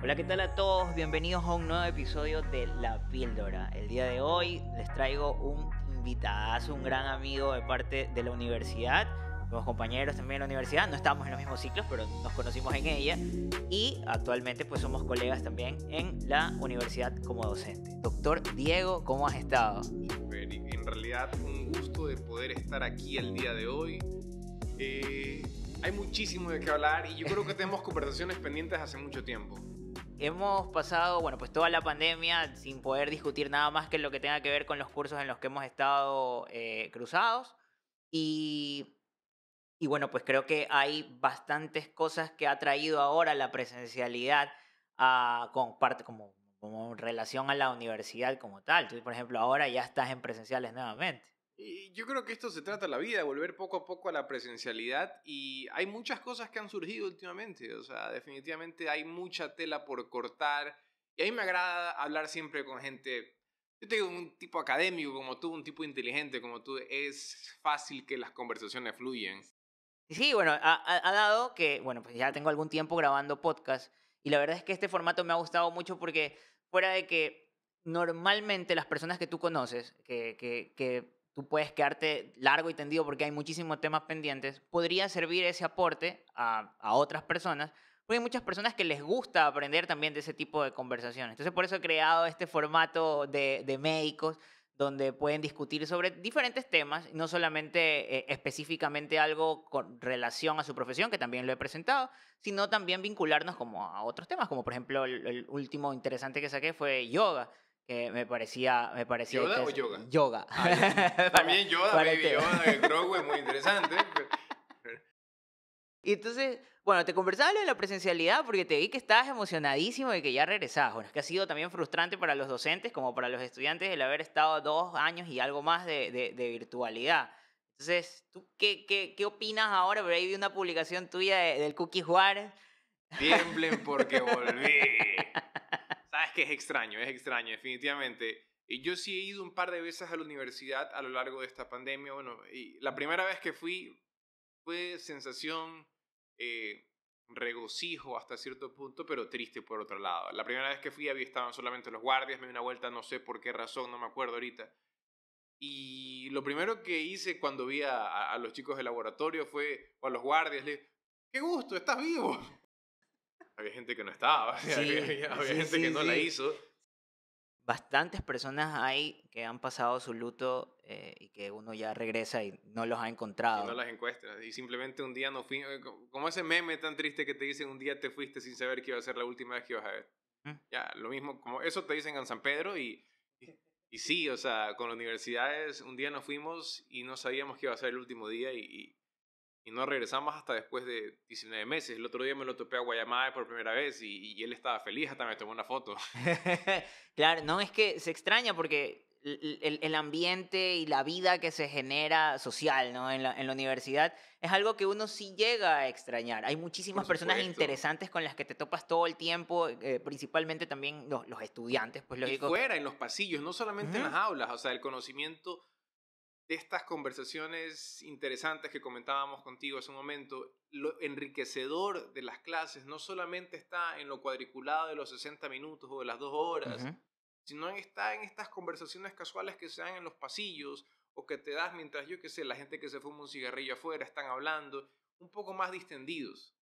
Hola, ¿qué tal a todos? Bienvenidos a un nuevo episodio de La Píldora. El día de hoy les traigo un invitadazo, un gran amigo de parte de la universidad. Somos compañeros también en la universidad, no estábamos en los mismos ciclos, pero nos conocimos en ella. Y actualmente pues somos colegas también en la universidad como docente. Doctor Diego, ¿cómo has estado? Súper, y en realidad un gusto de poder estar aquí el día de hoy. Hay muchísimo de qué hablar y yo creo que tenemos conversaciones pendientes hace mucho tiempo. Hemos pasado, bueno, pues toda la pandemia sin poder discutir nada más que lo que tenga que ver con los cursos en los que hemos estado cruzados. Y, y bueno, pues creo que hay bastantes cosas que ha traído ahora la presencialidad con parte como relación a la universidad como tal. Tú, por ejemplo, ahora ya estás en presenciales nuevamente. Y yo creo que esto se trata de la vida, volver poco a poco a la presencialidad, y hay muchas cosas que han surgido últimamente. O sea, definitivamente hay mucha tela por cortar y a mí me agrada hablar siempre con gente. Yo te digo, un tipo académico como tú, un tipo inteligente como tú, es fácil que las conversaciones fluyan. Y sí, bueno, ha dado que, bueno, pues ya tengo algún tiempo grabando podcast y la verdad es que este formato me ha gustado mucho porque fuera de que normalmente las personas que tú conoces, que tú puedes quedarte largo y tendido porque hay muchísimos temas pendientes, podría servir ese aporte a otras personas, porque hay muchas personas que les gusta aprender también de ese tipo de conversaciones. Entonces por eso he creado este formato de médicos donde pueden discutir sobre diferentes temas, no solamente específicamente algo con relación a su profesión, que también lo he presentado, sino también vincularnos como a otros temas, como por ejemplo el último interesante que saqué fue yoga, que me parecía ¿Yoda o yoga? yoga. Ah, ya. para, También Yoda, para el Baby tema. Yoda de Grogu es muy interesante. Y entonces, bueno, te conversaba de la presencialidad porque te vi que estabas emocionadísimo de que ya regresabas. Bueno, es que ha sido también frustrante para los docentes como para los estudiantes el haber estado 2 años y algo más de virtualidad. Entonces, ¿tú qué opinas ahora? Por ahí vi una publicación tuya del Cookie Juárez. Tiemblen porque volví. Sabes que es extraño, definitivamente. Y yo sí he ido un par de veces a la universidad a lo largo de esta pandemia. Bueno, y la primera vez que fui fue sensación, eh, regocijo hasta cierto punto, pero triste por otro lado. La primera vez que fui había estaban solamente los guardias, me di una vuelta, no sé por qué razón, no me acuerdo ahorita. Y lo primero que hice cuando vi a los chicos del laboratorio fue, o a los guardias, le dije, ¡qué gusto, estás vivo! Había gente que no estaba, Sí, había sí, gente que sí, no la sí. hizo. Bastantes personas hay que han pasado su luto y que uno ya regresa y no los ha Y no encontrado. las encuestas. Y simplemente un día no fui. Como ese meme tan triste que te dicen un día te fuiste sin saber que iba a ser la última vez que ibas a ver. Mm. Ya, lo mismo, como eso te dicen en San Pedro y sí, o sea, con las universidades un día nos fuimos y no sabíamos que iba a ser el último día y no regresamos hasta después de 19 meses. El otro día me lo topé a Guayamae por primera vez y él estaba feliz, hasta me tomó una foto. Claro, no es que se extraña porque el ambiente y la vida que se genera social, ¿no? en la universidad es algo que uno sí llega a extrañar. Hay muchísimas Por personas supuesto. interesantes con las que te topas todo el tiempo, principalmente también los estudiantes, pues Y lógico. fuera, en los pasillos, no solamente en Ujú. las aulas, o sea, el conocimiento de estas conversaciones interesantes que comentábamos contigo hace un momento, lo enriquecedor de las clases no solamente está en lo cuadriculado de los 60 minutos o de las 2 horas, Ujú. sino está en estas conversaciones casuales que se dan en los pasillos o que te das mientras, yo qué sé, la gente que se fuma un cigarrillo afuera están hablando, un poco más distendidos.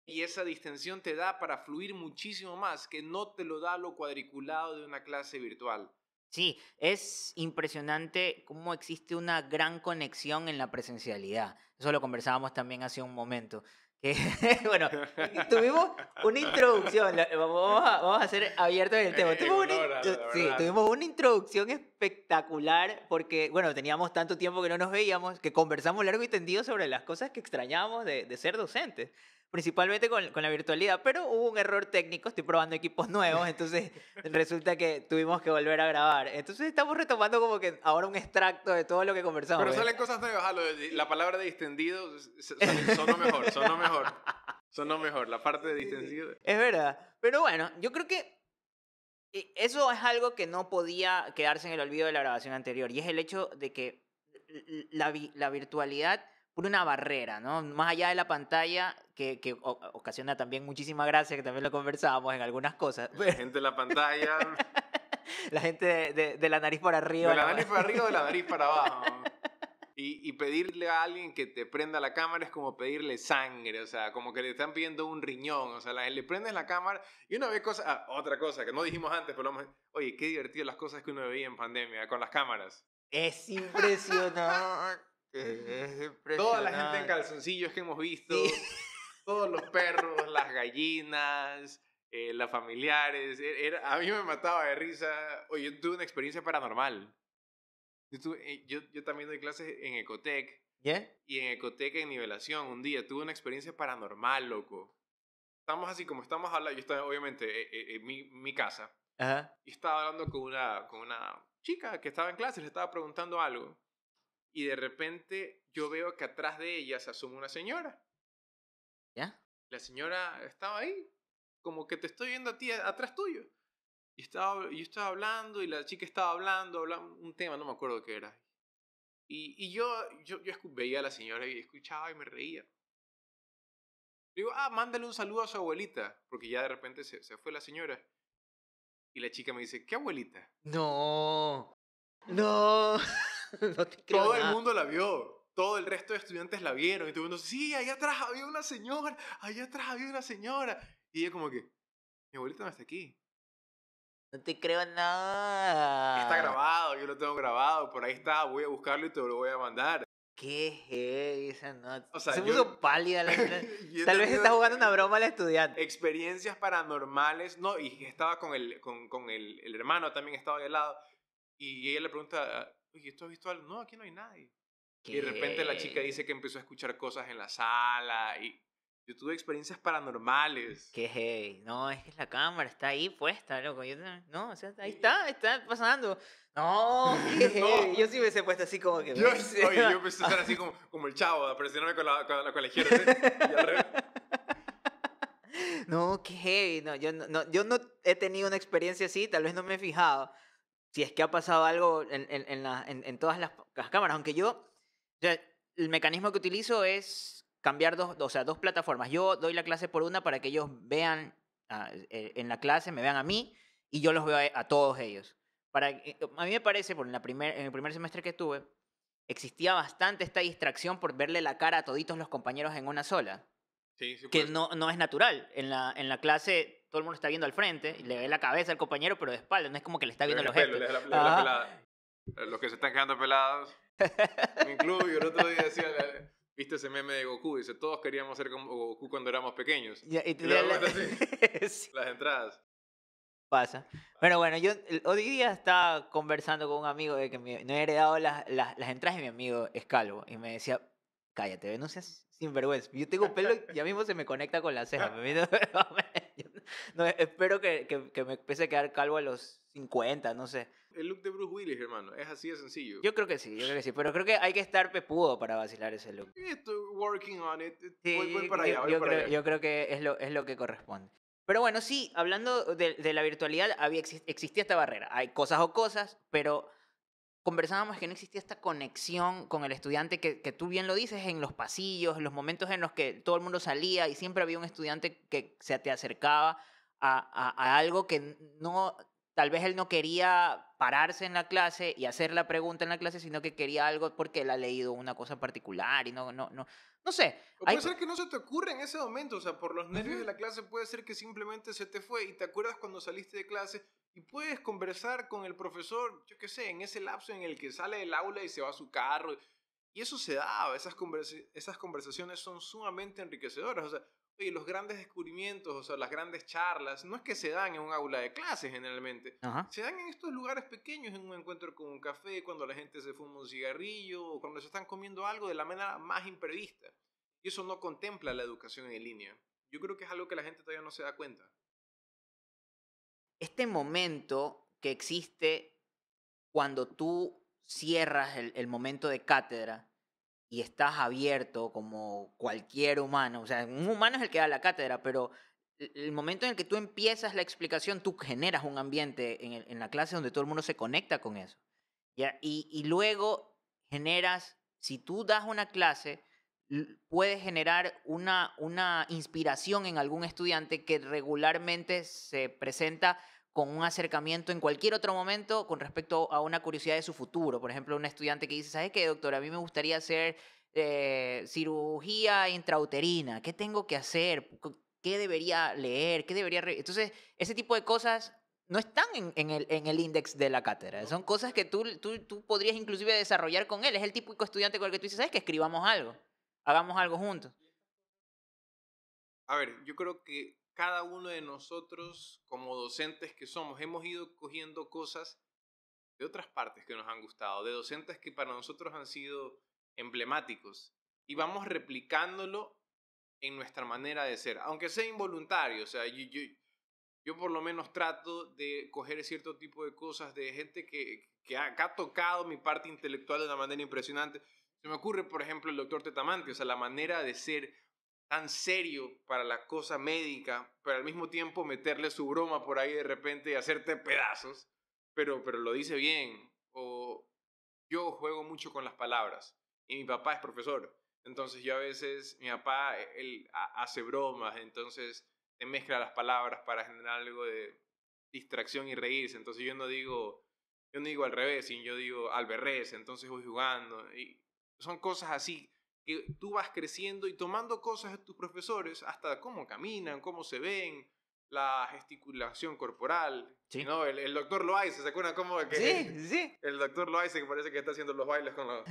Y esa distensión te da para fluir muchísimo más, que no te lo da lo cuadriculado de una clase virtual. Sí, es impresionante cómo existe una gran conexión en la presencialidad. Eso lo conversábamos también hace un momento. Que, bueno, tuvimos una introducción, vamos a ser abiertos en el tema. En honor a la Sí, verdad. tuvimos una introducción espectacular porque, bueno, teníamos tanto tiempo que no nos veíamos, que conversamos largo y tendido sobre las cosas que extrañábamos de ser docentes, principalmente con la virtualidad, pero hubo un error técnico, estoy probando equipos nuevos, entonces resulta que tuvimos que volver a grabar. Entonces estamos retomando como que ahora un extracto de todo lo que conversamos. Pero ¿Ves? salen cosas nuevas. La palabra de distendido sonó mejor, sonó mejor. Sonó mejor, la parte de Sí, sí. distendido. Es verdad. Pero bueno, yo creo que eso es algo que no podía quedarse en el olvido de la grabación anterior. Y es el hecho de que la virtualidad por una barrera, ¿no? Más allá de la pantalla, que ocasiona también muchísima gracia, que también lo conversábamos en algunas cosas. La gente en la pantalla, La gente de la nariz para arriba. de la nariz para arriba o de la nariz para abajo. Y pedirle a alguien que te prenda la cámara es como pedirle sangre, o sea, como que le están pidiendo un riñón, o sea, le prendes la cámara y uno ve cosas, otra cosa que no dijimos antes, pero oye, qué divertido las cosas que uno veía en pandemia con las cámaras. Es impresionante. Es Toda la gente en impresionante. calzoncillos que hemos visto, Sí. todos los perros, las gallinas, las familiares, a mí me mataba de risa. Oye, yo tuve una experiencia paranormal. Yo también doy clases en Ecotec. ¿Ya? Y en Ecotec en nivelación un día tuve una experiencia paranormal, loco. Estamos así como estamos hablando, yo estaba obviamente en mi casa Ajá. y estaba hablando con una chica que estaba en clase, le estaba preguntando algo y de repente yo veo que atrás de ella se asoma una señora. ¿Ya? La señora estaba ahí, como que te estoy viendo a ti atrás tuyo. Y yo estaba hablando y la chica estaba hablando un tema, no me acuerdo qué era. Y yo veía a la señora y escuchaba y me reía. Digo, mándale un saludo a su abuelita, porque ya de repente se fue la señora. Y la chica me dice, ¿qué abuelita? No. No. No te creo Todo el nada. mundo la vio, todo el resto de estudiantes la vieron. Y todo el mundo, sí, allá atrás había una señora, allá atrás había una señora. Y ella como que, mi abuelita no está aquí. No te creo nada. Está grabado, yo lo tengo grabado, por ahí está, voy a buscarlo y te lo voy a mandar. Qué heavy esa noche. O sea, Se yo- puso pálida la Yo he Tal vez tenido está jugando una broma al estudiante. experiencias paranormales, no, y estaba con el hermano, también estaba ahí al lado, y ella le pregunta, oye, ¿tú has visto algo? No, aquí no hay nadie. Y de repente la chica dice que empezó a escuchar cosas en la sala, y yo tuve experiencias paranormales. Qué heavy. No, es que la cámara está ahí puesta, loco. No, o sea, ahí está pasando. No, qué heavy. No. Yo sí me he puesto así como que... Yo empecé a estar así como el chavo, a presionarme con la izquierda, ¿sí? Y al revés. No, qué heavy. No, yo no he tenido una experiencia así, tal vez no me he fijado si es que ha pasado algo en todas las cámaras. Aunque o sea, el mecanismo que utilizo es cambiar dos plataformas. Yo doy la clase por una para que ellos vean en la clase, me vean a mí y yo los veo a todos ellos. A mí me parece, en el primer semestre que tuve, existía bastante esta distracción por verle la cara a toditos los compañeros en una sola. Sí, sí, Que pues. no es natural. En la clase todo el mundo está viendo al frente y le ve la cabeza al compañero, pero de espalda. No es como que le está Le viendo ves los el pelo, gestos. le ves la Ajá. pelada. Los que se están quedando pelados. Me incluyo, el otro día decía, ¿viste ese meme de Goku? Dice, todos queríamos ser como Goku cuando éramos pequeños. Y Y luego está así, Sí, las entradas. pasa. Pero bueno, yo hoy día estaba conversando con un amigo de que no he heredado las entradas de mi amigo es calvo. Y me decía, cállate, no seas sinvergüenza. Yo tengo pelo y ya mismo se me conecta con la ceja. Yo espero que me empiece a quedar calvo a los 50, no sé. El look de Bruce Willis, hermano, es así de sencillo. Yo creo que sí. Pero creo que hay que estar pepudo para vacilar ese look. Estoy working on it. Sí, Voy para allá, voy para allá. yo creo que es lo que corresponde. Pero bueno, sí, hablando de la virtualidad, existía esta barrera. Hay cosas o cosas, pero conversábamos que no existía esta conexión con el estudiante que tú bien lo dices en los pasillos, en los momentos en los que todo el mundo salía y siempre había un estudiante que se te acercaba a algo que no, tal vez él no quería pararse en la clase y hacer la pregunta en la clase, sino que quería algo porque él ha leído una cosa particular y no sé. O Hay, puede ser que no se te ocurra en ese momento, o sea, por los nervios de Ujú. la clase puede ser que simplemente se te fue y te acuerdas cuando saliste de clase y puedes conversar con el profesor, yo qué sé, en ese lapso en el que sale del aula y se va a su carro. Y eso se da, esas conversaciones son sumamente enriquecedoras, o sea, oye, los grandes descubrimientos, o sea, las grandes charlas, no es que se dan en un aula de clase generalmente, Ajá. se dan en estos lugares pequeños, en un encuentro con un café, cuando la gente se fuma un cigarrillo o cuando se están comiendo algo de la manera más imprevista. Y eso no contempla la educación en línea. Yo creo que es algo que la gente todavía no se da cuenta. Este momento que existe cuando tú cierras el momento de cátedra y estás abierto como cualquier humano, o sea, un humano es el que da la cátedra, pero el momento en el que tú empiezas la explicación, tú generas un ambiente en la clase donde todo el mundo se conecta con eso. ¿Ya? Y luego generas, si tú das una clase, puede generar una inspiración en algún estudiante que regularmente se presenta con un acercamiento en cualquier otro momento con respecto a una curiosidad de su futuro. Por ejemplo, un estudiante que dice, ¿sabes qué, doctor? A mí me gustaría hacer cirugía intrauterina. ¿Qué tengo que hacer? ¿Qué debería leer? ¿Qué debería Entonces, ese tipo de cosas no están en el índice de la cátedra. Son cosas que tú podrías inclusive desarrollar con él. Es el típico estudiante con el que tú dices, ¿sabes qué? Escribamos algo. Hagamos algo juntos. A ver, yo creo que cada uno de nosotros, como docentes que somos, hemos ido cogiendo cosas de otras partes que nos han gustado, de docentes que para nosotros han sido emblemáticos, y vamos replicándolo en nuestra manera de ser, aunque sea involuntario. O sea, yo por lo menos trato de coger cierto tipo de cosas de gente que ha tocado mi parte intelectual de una manera impresionante. Se me ocurre, por ejemplo, el doctor Tetamante, o sea, la manera de ser tan serio para la cosa médica, pero al mismo tiempo meterle su broma por ahí de repente y hacerte pedazos, pero lo dice bien. O yo juego mucho con las palabras y mi papá es profesor. Entonces yo a veces, mi papá, él hace bromas, entonces te mezcla las palabras para generar algo de distracción y reírse. Entonces yo no digo al revés, sino yo digo al berrés, entonces voy jugando. Y son cosas así que tú vas creciendo y tomando cosas de tus profesores, hasta cómo caminan, cómo se ven, la gesticulación corporal. Sí. ¿No? El doctor Loaiza, ¿se acuerdan cómo que Sí, sí. el doctor Loaiza que parece que está haciendo los bailes con los...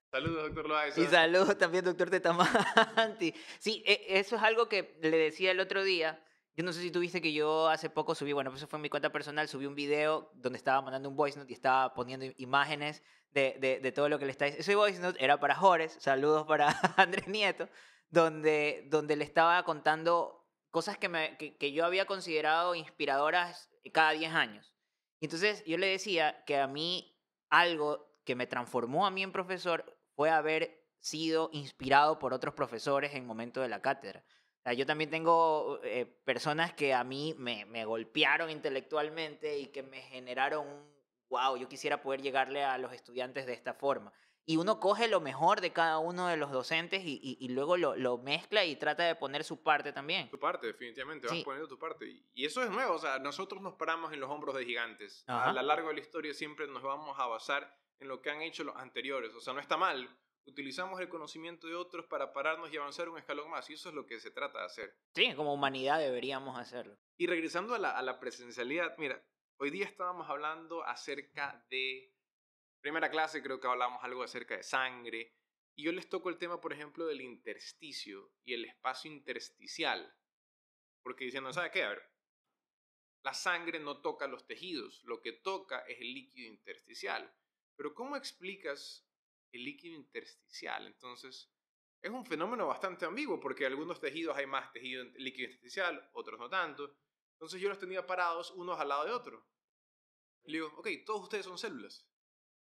Saludos, doctor Y Loaiza. saludos también, doctor Tetamanti. Sí, eso es algo que le decía el otro día. Yo no sé si tuviste que yo hace poco subí, bueno, pues eso fue en mi cuenta personal, subí un video donde estaba mandando un voice note y estaba poniendo imágenes de todo lo que le está diciendo. Ese voice note era para Jores, saludos para Andrés Nieto, donde le estaba contando cosas que yo había considerado inspiradoras cada 10 años. Y entonces yo le decía que a mí algo que me transformó a mí en profesor fue haber sido inspirado por otros profesores en momento de la cátedra. O sea, yo también tengo personas que a mí me golpearon intelectualmente y que me generaron wow, yo quisiera poder llegarle a los estudiantes de esta forma. Y uno coge lo mejor de cada uno de los docentes y luego lo mezcla y trata de poner su parte también. Tu parte, definitivamente, vas Sí. poniendo tu parte. Y eso es nuevo, o sea, nosotros nos paramos en los hombros de gigantes. Ajá. A lo largo de la historia siempre nos vamos a basar en lo que han hecho los anteriores. O sea, no está mal. Utilizamos el conocimiento de otros para pararnos y avanzar un escalón más. Y eso es lo que se trata de hacer. Sí, como humanidad deberíamos hacerlo. Y regresando a la presencialidad, mira, hoy día estábamos hablando acerca de... Primera clase creo que hablamos algo acerca de sangre. Y yo les toco el tema, por ejemplo, del intersticio y el espacio intersticial. Porque diciendo, ¿sabe qué? A ver, la sangre no toca los tejidos, lo que toca es el líquido intersticial. Pero ¿cómo explicas el líquido intersticial? Entonces, es un fenómeno bastante ambiguo, porque en algunos tejidos hay más tejido líquido intersticial, otros no tanto. Entonces yo los tenía parados unos al lado de otro. Le digo, ok, todos ustedes son células.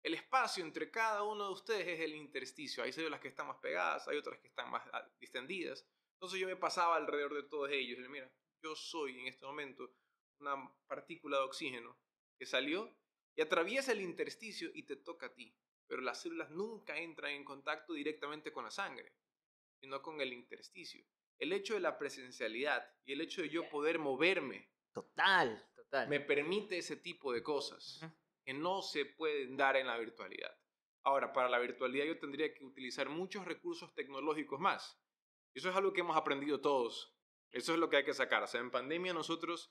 El espacio entre cada uno de ustedes es el intersticio. Hay células que están más pegadas, hay otras que están más distendidas. Entonces yo me pasaba alrededor de todos ellos. Y mira, yo soy en este momento una partícula de oxígeno que salió y atraviesa el intersticio y te toca a ti. Pero las células nunca entran en contacto directamente con la sangre, sino con el intersticio. El hecho de la presencialidad y el hecho de yo poder moverme Total. me permite ese tipo de cosas que no se pueden dar en la virtualidad. Ahora, para la virtualidad yo tendría que utilizar muchos recursos tecnológicos más. Eso es algo que hemos aprendido todos. Eso es lo que hay que sacar. O sea, en pandemia nosotros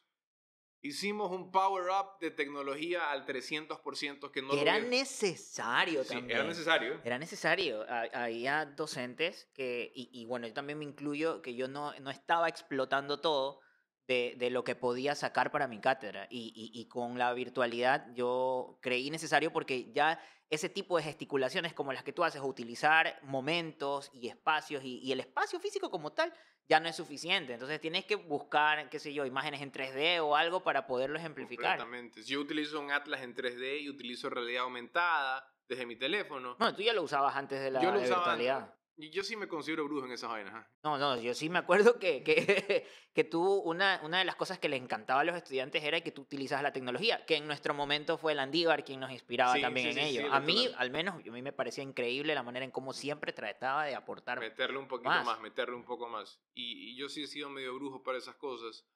hicimos un power-up de tecnología al 300% que no lo Era había... necesario Sí, también. era necesario. Era necesario. Había docentes que, y bueno, yo también me incluyo, que yo no estaba explotando todo de lo que podía sacar para mi cátedra. Y con la virtualidad yo creí necesario porque ya ese tipo de gesticulaciones como las que tú haces, utilizar momentos y espacios y el espacio físico como tal, ya no es suficiente. Entonces tienes que buscar, qué sé yo, imágenes en 3D o algo para poderlo ejemplificar. Completamente. Yo utilizo un atlas en 3D y utilizo realidad aumentada desde mi teléfono. Bueno, tú ya lo usabas antes de la Yo lo usaba virtualidad. Y yo sí me considero brujo en esas vainas. ¿Ah? No, yo sí me acuerdo que tú, una de las cosas que le encantaba a los estudiantes era que tú utilizas la tecnología, que en nuestro momento fue Landívar quien nos inspiraba Sí, también sí, en sí, ello. sí, A mí, al menos, a mí me parecía increíble la manera en cómo siempre trataba de aportar meterle un poquito más. más, meterle un poco más. Y yo sí he sido medio brujo para esas cosas.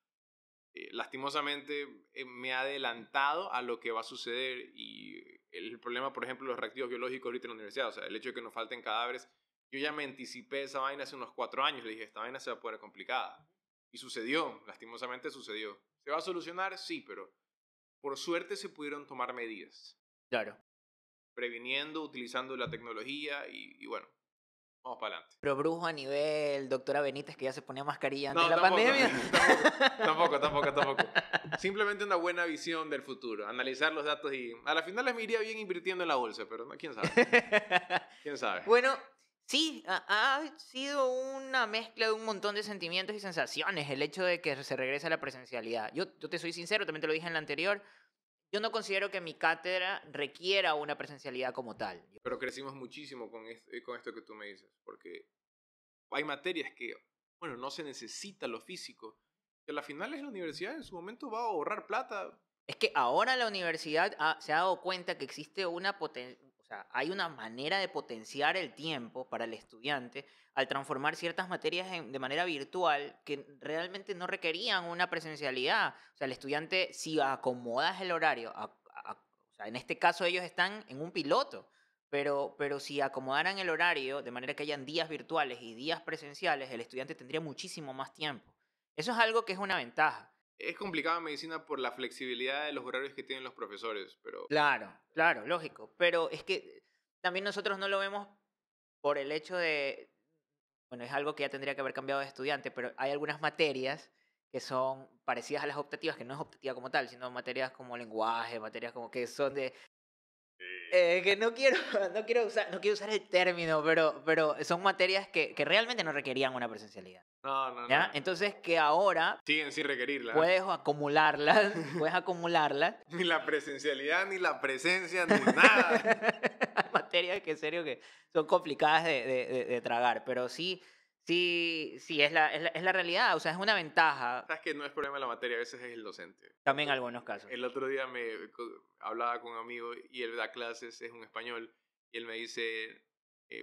Lastimosamente me ha adelantado a lo que va a suceder y el problema, por ejemplo, los reactivos biológicos ahorita en la universidad, o sea, el hecho de que nos falten cadáveres, yo ya me anticipé esa vaina hace unos 4 años, le dije, esta vaina se va a poner complicada. Y sucedió, lastimosamente sucedió. ¿Se va a solucionar? Sí, pero por suerte se pudieron tomar medidas, Claro. previniendo, utilizando la tecnología y bueno, vamos para adelante. Pero brujo a nivel doctora Benítez, que ya se ponía mascarilla antes de No, la tampoco, pandemia. tampoco. Simplemente una buena visión del futuro, analizar los datos y a la final me iría bien invirtiendo en la bolsa, pero no, quién sabe, quién sabe. Bueno, sí, ha sido una mezcla de un montón de sentimientos y sensaciones el hecho de que se regrese a la presencialidad. Yo te soy sincero, también te lo dije en la anterior, yo no considero que mi cátedra requiera una presencialidad como tal. Pero crecimos muchísimo con esto que tú me dices, porque hay materias que, bueno, no se necesita lo físico, que a la final es la universidad en su momento va a ahorrar plata. Es que ahora la universidad se ha dado cuenta que existe o sea, hay una manera de potenciar el tiempo para el estudiante al transformar ciertas materias de manera virtual que realmente no requerían una presencialidad. O sea, el estudiante, si acomodas el horario, o sea, en este caso ellos están en un piloto, pero si acomodaran el horario de manera que hayan días virtuales y días presenciales, el estudiante tendría muchísimo más tiempo. Eso es algo que es una ventaja. Es complicada medicina por la flexibilidad de los horarios que tienen los profesores, pero Claro, claro, lógico. Pero es que también nosotros no lo vemos por el hecho de, bueno, es algo que ya tendría que haber cambiado de estudiante, pero hay algunas materias que son parecidas a las optativas, que no es optativa como tal, sino materias como lenguaje, materias como que son de que no quiero, no quiero usar el término, pero son materias que realmente no requerían una presencialidad. ¿Ya? no. Entonces que ahora Siguen sin requerirla. puedes acumularlas, puedes acumularlas. Ni la presencialidad, ni la presencia, ni nada. Hay materias que en serio que son complicadas de tragar, pero sí, es la realidad, o sea, es una ventaja Sabes que no es problema de la materia, a veces es el docente. también en algunos casos. El otro día hablaba con un amigo y él da clases, es un español, y él me dice,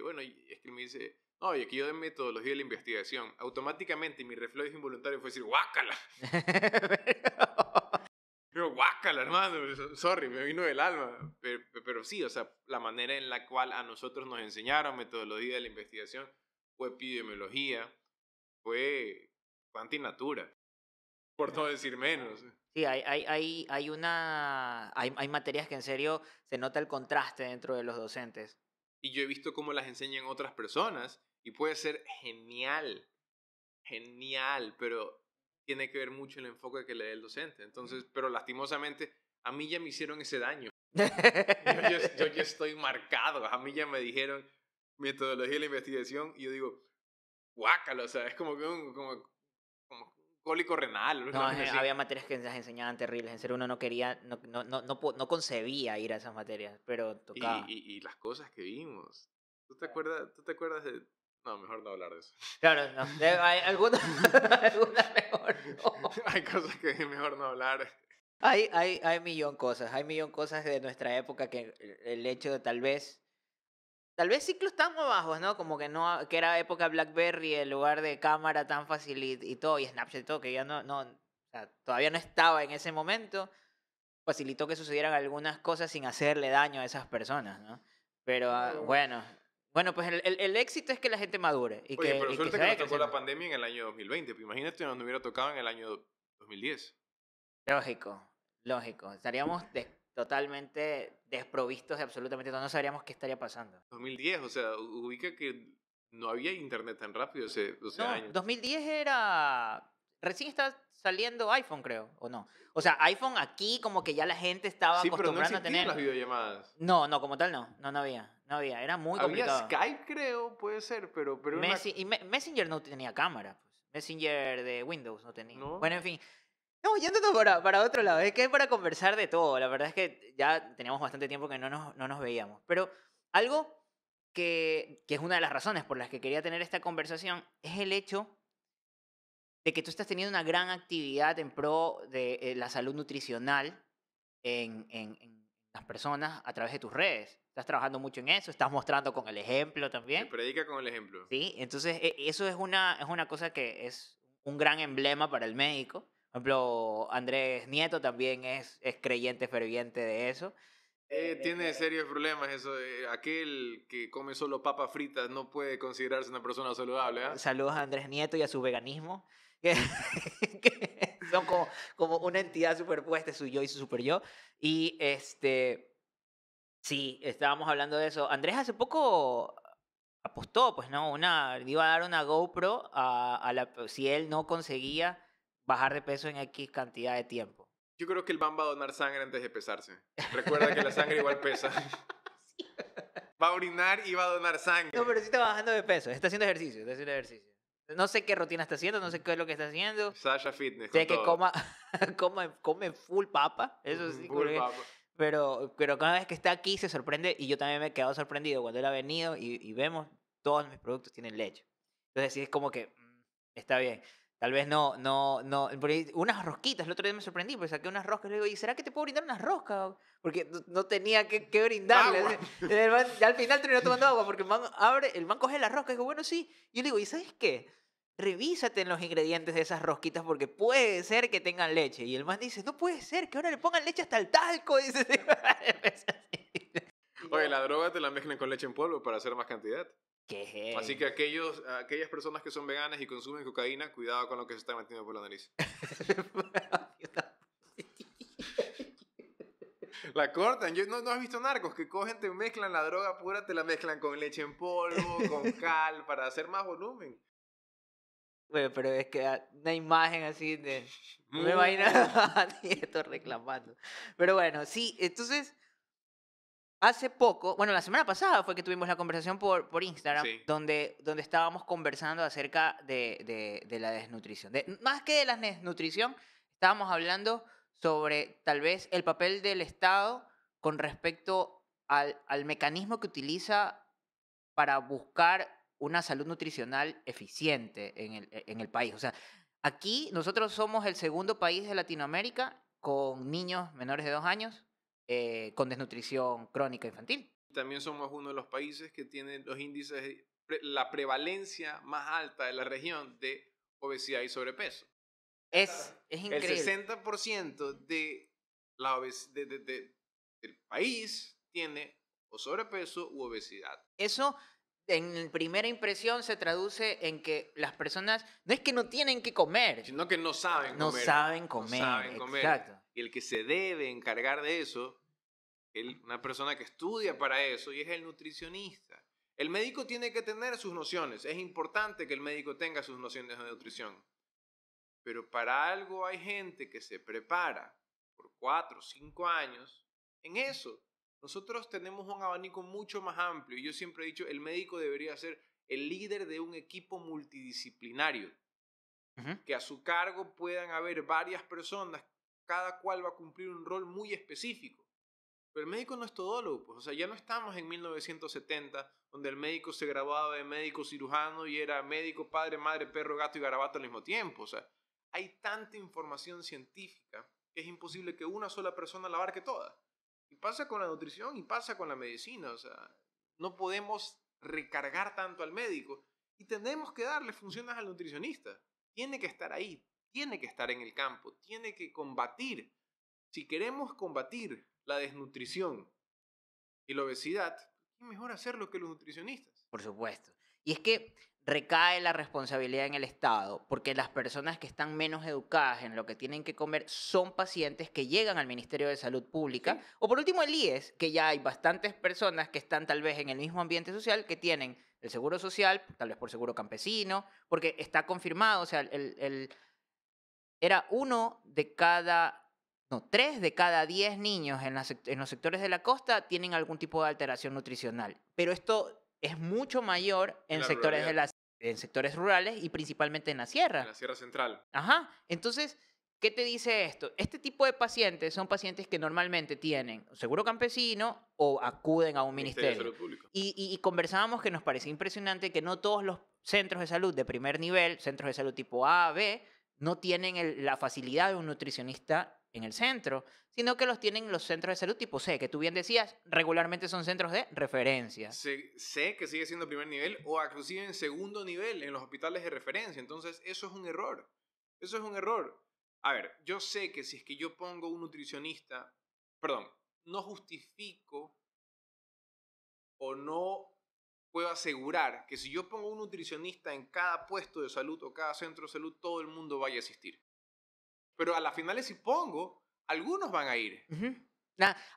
bueno, y es que él me dice, no, y aquí yo de metodología de la investigación, automáticamente mi reflejo involuntario fue decir, guácala. Pero guácala, hermano, sorry, me vino del alma. Pero sí, o sea, la manera en la cual a nosotros nos enseñaron metodología de la investigación fue epidemiología, fue antinatura, por no decir menos. Sí, hay materias que en serio se nota el contraste dentro de los docentes. Y yo he visto cómo las enseñan otras personas y puede ser genial, genial, pero tiene que ver mucho el enfoque que le dé el docente. Entonces, pero lastimosamente, a mí ya me hicieron ese daño. Yo ya estoy marcado. A mí ya me dijeron metodología de la investigación y yo digo, guácalo, o sea, es como que como cólico renal. No, había materias que las enseñaban terribles. En serio, uno no quería, no concebía ir a esas materias, pero tocaba. Y las cosas que vimos. ¿Tú te acuerdas de...? No, mejor no hablar de eso. Claro, no. Hay algunas, algunas mejor no. Hay cosas que es mejor no hablar. Hay millón cosas de nuestra época que el hecho de tal vez ciclos tan bajos, ¿no? Como que no, que era época BlackBerry, el lugar de cámara tan fácil y todo, y Snapchat y todo, que ya o sea, todavía no estaba en ese momento, facilitó que sucedieran algunas cosas sin hacerle daño a esas personas, ¿no? Pero bueno, pues el éxito es que la gente madure. Y Oye, que, pero y suerte se que vaya nos tocó la creciendo. pandemia en el año 2020. Pues imagínate, nos hubiera tocado en el año 2010. Lógico. Estaríamos totalmente desprovistos de absolutamente todo. No sabríamos qué estaría pasando. 2010, o sea, ubica que no había internet tan rápido hace 12 No, años. 2010 era... Recién estaba saliendo iPhone, creo, ¿o no? O sea, iPhone aquí como que ya la gente estaba Sí, pero no acostumbrando a existían tener... las videollamadas. No, como tal no había. Era muy Había complicado. Skype, creo, puede ser, pero Messenger no tenía cámara, pues. Messenger de Windows no tenía. ¿no? Bueno, en fin. No, yéndonos para otro lado. Es que es para conversar de todo. La verdad es que ya teníamos bastante tiempo que no nos veíamos. Pero algo que es una de las razones por las que quería tener esta conversación, es el hecho de que tú estás teniendo una gran actividad en pro de la salud nutricional en las personas a través de tus redes. Estás trabajando mucho en eso, estás mostrando con el ejemplo Se también. predica con el ejemplo. ¿Sí? Entonces, eso es una cosa que es un gran emblema para el médico. Por ejemplo, Andrés Nieto también es creyente ferviente de eso. Tiene serios problemas eso. Aquel que come solo papas fritas no puede considerarse una persona saludable. ¿Ah? Saludos a Andrés Nieto y a su veganismo, que, que son como una entidad superpuesta, su yo y su super yo. Y sí, estábamos hablando de eso. Andrés hace poco apostó, pues, ¿no? Iba a dar una GoPro si él no conseguía bajar de peso en X cantidad de tiempo. Yo creo que el man va a donar sangre antes de pesarse. Recuerda que la sangre igual pesa. Va a orinar y va a donar sangre. No, pero sí está bajando de peso, está haciendo ejercicio, No sé qué rutina está haciendo, no sé qué es lo que está haciendo. Sasha Fitness. Sé que todo. come full papa, eso sí. Full papa. Pero cada vez que está aquí se sorprende, y yo también me he quedado sorprendido cuando él ha venido y vemos todos mis productos tienen leche. Entonces sí es como que está bien. Tal vez no. Por ahí, unas rosquitas, el otro día me sorprendí, porque saqué unas roscas. Le digo, ¿y será que te puedo brindar unas roscas? Porque no tenía que brindarle. Agua. Ya al final terminó tomando agua, porque el man coge la rosca y digo, bueno, sí. Y yo le digo, ¿y sabes qué? Revísate en los ingredientes de esas rosquitas porque puede ser que tengan leche. Y el man dice, no puede ser, que ahora le pongan leche hasta el talco. Dice, Oye, la droga te la mezclan con leche en polvo para hacer más cantidad. ¿Qué? Así que aquellas personas que son veganas y consumen cocaína, cuidado con lo que se está metiendo por la nariz. La cortan. ¿No has visto narcos que cogen, te mezclan la droga pura, te la mezclan con leche en polvo, con cal, para hacer más volumen? Bueno, pero es que una imagen así de... No me imagino a Nieto reclamando. Pero bueno, sí, entonces... Hace poco, bueno, la semana pasada fue que tuvimos la conversación por Instagram, Sí. donde estábamos conversando acerca de la desnutrición. Más que de la desnutrición, estábamos hablando sobre tal vez el papel del Estado con respecto al mecanismo que utiliza para buscar una salud nutricional eficiente en el país. O sea, aquí nosotros somos el segundo país de Latinoamérica con niños menores de 2 años con desnutrición crónica infantil. También somos uno de los países que tiene los índices, la prevalencia más alta de la región de obesidad y sobrepeso. Es increíble. El 60% de del país tiene o sobrepeso u obesidad. Eso, en primera impresión, se traduce en que las personas no es que no tienen que comer, Sino que no saben no comer. saben comer. No saben comer. Exacto. Y el que se debe encargar de eso, una persona que estudia para eso, y es el nutricionista. El médico tiene que tener sus nociones. Es importante que el médico tenga sus nociones de nutrición. Pero para algo hay gente que se prepara por 4 o 5 años en eso. Nosotros tenemos un abanico mucho más amplio. Y yo siempre he dicho, el médico debería ser el líder de un equipo multidisciplinario. Que a su cargo puedan haber varias personas, cada cual va a cumplir un rol muy específico. Pero el médico no es todólogo, pues. O sea, ya no estamos en 1970, donde el médico se graduaba de médico cirujano y era médico, padre, madre, perro, gato y garabato al mismo tiempo. O sea, hay tanta información científica que es imposible que una sola persona la abarque toda. Y pasa con la nutrición y pasa con la medicina. O sea, no podemos recargar tanto al médico y tenemos que darle funciones al nutricionista. Tiene que estar ahí, tiene que estar en el campo, tiene que combatir. Si queremos combatir la desnutrición y la obesidad, ¿qué mejor hacerlo que los nutricionistas? Por supuesto. Y es que recae la responsabilidad en el Estado, porque las personas que están menos educadas en lo que tienen que comer son pacientes que llegan al Ministerio de Salud Pública, Sí. o por último el IES, que ya hay bastantes personas que están tal vez en el mismo ambiente social, que tienen el seguro social, tal vez por seguro campesino, porque está confirmado, o sea, era 3 de cada 10 niños en los sectores de la costa tienen algún tipo de alteración nutricional. Pero esto es mucho mayor en sectores rurales y principalmente en la sierra. En la Sierra Central. Ajá. Entonces, ¿qué te dice esto? Este tipo de pacientes son pacientes que normalmente tienen seguro campesino o acuden a un Ministerio de ministerio. Salud Pública. Y conversábamos que nos parecía impresionante que no todos los centros de salud de primer nivel, centros de salud tipo A, B, no tienen la facilidad de un nutricionista en el centro, sino que los tienen los centros de salud tipo C, que tú bien decías, regularmente son centros de referencia. Sé que sigue siendo primer nivel o inclusive en segundo nivel en los hospitales de referencia. Entonces, eso es un error. Eso es un error. A ver, yo sé que si es que yo pongo un nutricionista, perdón, no justifico o no puedo asegurar que si yo pongo un nutricionista en cada puesto de salud o cada centro de salud, todo el mundo vaya a asistir. Pero a las finales, si pongo, algunos van a ir. Ujú.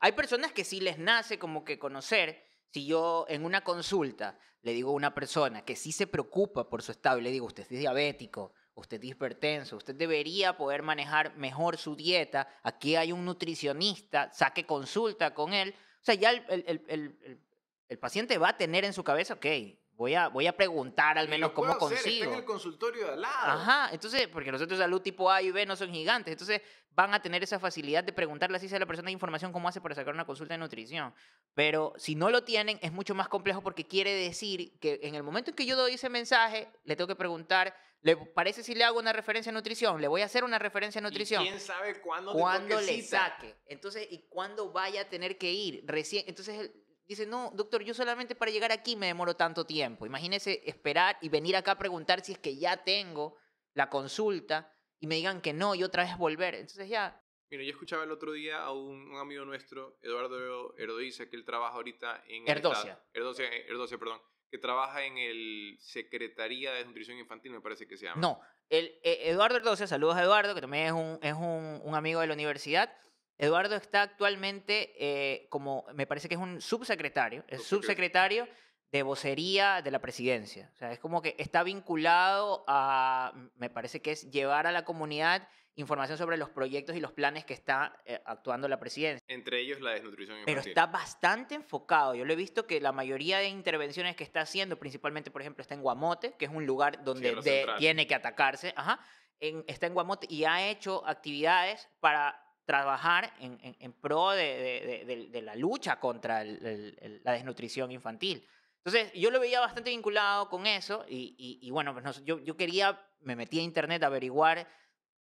Hay personas que sí les nace como que conocer. Si yo en una consulta le digo a una persona que sí se preocupa por su estado y le digo, usted es diabético, usted es hipertenso, usted debería poder manejar mejor su dieta, aquí hay un nutricionista, saque consulta con él. O sea, ya el paciente va a tener en su cabeza, ok, voy a preguntar al Y menos lo puedo cómo hacer, está en el consigo. consultorio de al lado. Ajá, entonces, porque los centros de salud tipo A y B no son gigantes, entonces van a tener esa facilidad de preguntarle así a la persona de información cómo hace para sacar una consulta de nutrición. Pero si no lo tienen, es mucho más complejo porque quiere decir que en el momento en que yo doy ese mensaje, le tengo que preguntar, ¿le parece si le hago una referencia a nutrición? ¿Le voy a hacer una referencia a Y nutrición? quién sabe cuándo te Cuando toque le cita. saque. Entonces, ¿y cuándo vaya a tener que ir? Recién. Entonces él dice, no, doctor, yo solamente para llegar aquí me demoro tanto tiempo. Imagínese esperar y venir acá a preguntar si es que ya tengo la consulta y me digan que no y otra vez volver. Entonces ya, Mira, yo escuchaba el otro día a un amigo nuestro, Eduardo Erdoiza, que él trabaja ahorita en el Estado. Erdosia. Erdocia, perdón. Que trabaja en el Secretaría de Nutrición Infantil, me parece que se llama. No, Eduardo Erdosia, saludos a Eduardo, que también es un amigo de la universidad. Eduardo está actualmente como, me parece que es un subsecretario, es Subsecretario. subsecretario de vocería de la presidencia. O sea, es como que está vinculado a, me parece que es llevar a la comunidad información sobre los proyectos y los planes que está actuando la presidencia. Entre ellos la desnutrición Pero infantil. está bastante enfocado. Yo lo he visto que la mayoría de intervenciones que está haciendo, principalmente, por ejemplo, está en Guamote, que es un lugar donde Sierra Central. tiene que atacarse. Ajá, está en Guamote y ha hecho actividades para trabajar en pro de la lucha contra la desnutrición infantil. Entonces, yo lo veía bastante vinculado con eso y bueno, pues yo quería, me metí a internet a averiguar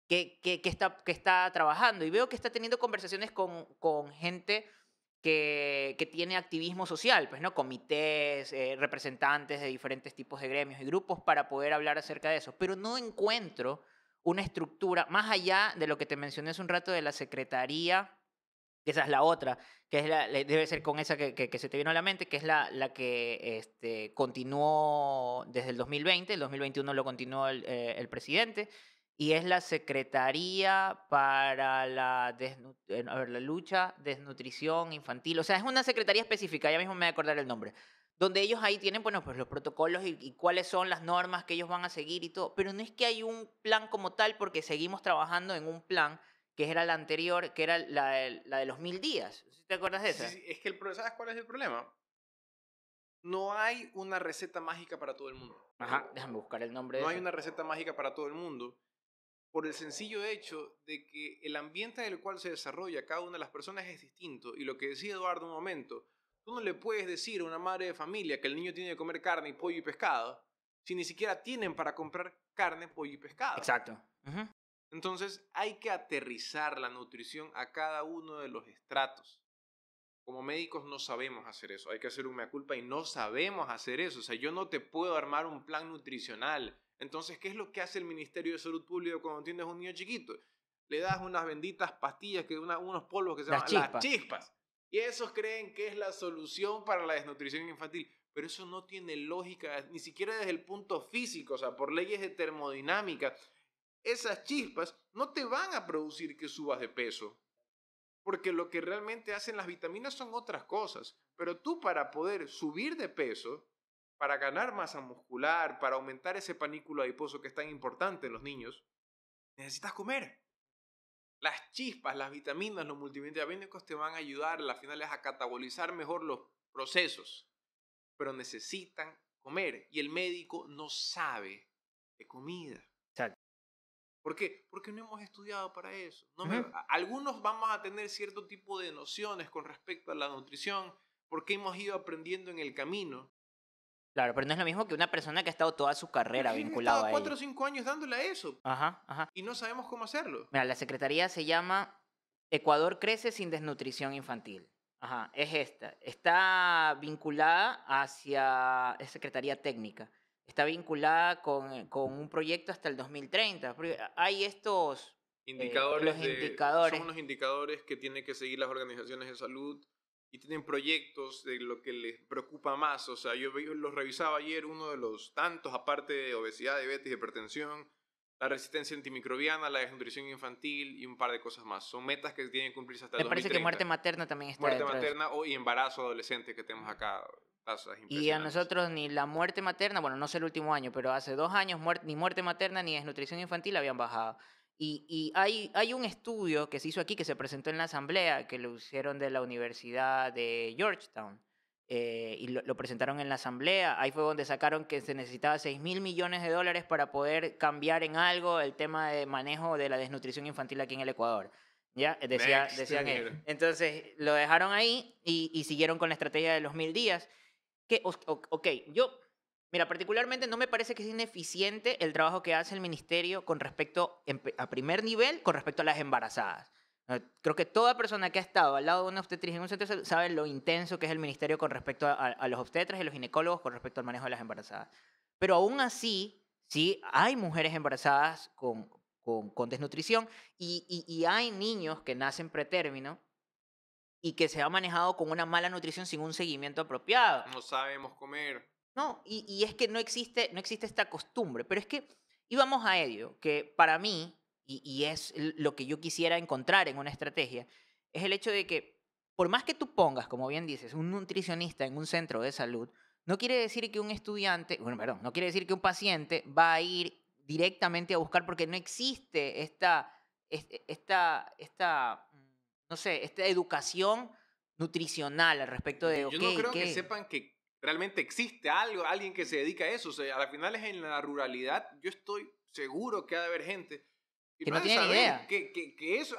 qué está trabajando y veo que está teniendo conversaciones con gente que tiene activismo social, pues, ¿no? Comités, representantes de diferentes tipos de gremios y grupos para poder hablar acerca de eso. Pero no encuentro una estructura, más allá de lo que te mencioné hace un rato de la secretaría, que esa es la otra, que es debe ser con esa que se te vino a la mente, que es la que continuó desde el 2020, el 2021 lo continuó el presidente, y es la Secretaría para la lucha desnutrición infantil. O sea, es una secretaría específica, ya mismo me voy a acordar el nombre, donde ellos ahí tienen, bueno, pues los protocolos y cuáles son las normas que ellos van a seguir y todo, pero no es que hay un plan como tal, porque seguimos trabajando en un plan que era la anterior, que era la de los 1000 días. ¿Sí? ¿Te acuerdas de esa? Sí, es que ¿sabes cuál es el problema? No hay una receta mágica para todo el mundo. Ajá, déjame buscar el nombre de No hay eso. una receta mágica para todo el mundo por el sencillo hecho de que el ambiente en el cual se desarrolla cada una de las personas es distinto. Y lo que decía Eduardo un momento, tú no le puedes decir a una madre de familia que el niño tiene que comer carne y pollo y pescado si ni siquiera tienen para comprar carne, pollo y pescado. Exacto. Ujú. Entonces hay que aterrizar la nutrición a cada uno de los estratos. Como médicos no sabemos hacer eso, hay que hacer un mea culpa y no sabemos hacer eso. O sea, yo no te puedo armar un plan nutricional. Entonces, ¿qué es lo que hace el Ministerio de Salud Pública cuando tienes un niño chiquito? Le das unas benditas pastillas, unos polvos que se Las llaman las chispas. chispas. Y esos creen que es la solución para la desnutrición infantil. Pero eso no tiene lógica, ni siquiera desde el punto físico, o sea, por leyes de termodinámica. Esas chispas no te van a producir que subas de peso. Porque lo que realmente hacen las vitaminas son otras cosas. Pero tú para poder subir de peso, para ganar masa muscular, para aumentar ese panículo adiposo que es tan importante en los niños, necesitas comer. Las chispas, las vitaminas, los multivitamínicos te van a ayudar a las finales a catabolizar mejor los procesos. Pero necesitan comer y el médico no sabe de comida. Exacto. ¿Por qué? Porque no hemos estudiado para eso. Ujú. Algunos vamos a tener cierto tipo de nociones con respecto a la nutrición porque hemos ido aprendiendo en el camino. Claro, pero no es lo mismo que una persona que ha estado toda su Pero carrera que han vinculado estado a cuatro ello. o 5 años dándole a eso Ajá, ajá. y no sabemos cómo hacerlo. Mira, la secretaría se llama Ecuador crece sin desnutrición infantil. Ajá, es esta. Está vinculada hacia, es secretaría técnica. Está vinculada con un proyecto hasta el 2030. Porque hay estos, los Son indicadores. unos indicadores que tienen que seguir las organizaciones de salud y tienen proyectos de lo que les preocupa más. O sea, yo los revisaba ayer, uno de los tantos, aparte de obesidad, diabetes, hipertensión, la resistencia antimicrobiana, la desnutrición infantil y un par de cosas más. Son metas que tienen que cumplirse hasta el Me parece que 2030. muerte materna también está Muerte dentro de eso. materna y embarazo adolescente que tenemos acá, tasas Y a impresionantes. nosotros ni la muerte materna, bueno, no sé el último año, pero hace 2 años ni muerte materna ni desnutrición infantil habían bajado. Y hay un estudio que se hizo aquí, que se presentó en la asamblea, que lo hicieron de la Universidad de Georgetown, y lo presentaron en la asamblea. Ahí fue donde sacaron que se necesitaba 6.000 millones de dólares para poder cambiar en algo el tema de manejo de la desnutrición infantil aquí en el Ecuador. ¿Ya? Next. Decían ellos. Entonces lo dejaron ahí y siguieron con la estrategia de los 1.000 días. Ok, mira, particularmente no me parece que es ineficiente el trabajo que hace el ministerio con respecto, a primer nivel, con respecto a las embarazadas. Creo que toda persona que ha estado al lado de una obstetricia en un centro de salud sabe lo intenso que es el ministerio con respecto a los obstetras y los ginecólogos con respecto al manejo de las embarazadas. Pero aún así, sí, hay mujeres embarazadas con desnutrición y hay niños que nacen pretérmino y que se ha manejado con una mala nutrición sin un seguimiento apropiado. No sabemos comer. No, y es que no existe esta costumbre, pero es que íbamos a ello, que para mí, y es lo que yo quisiera encontrar en una estrategia, es el hecho de que por más que tú pongas, como bien dices, un nutricionista en un centro de salud, no quiere decir que un estudiante, bueno, perdón, no quiere decir que un paciente va a ir directamente a buscar porque no existe no sé, esta educación nutricional al respecto de, Yo ok, no creo que ¿qué? sepan que realmente existe algo, alguien que se dedica a eso. O sea, al final es en la ruralidad. Yo estoy seguro que ha de haber gente que Que no no ha de tienen saber idea. que eso.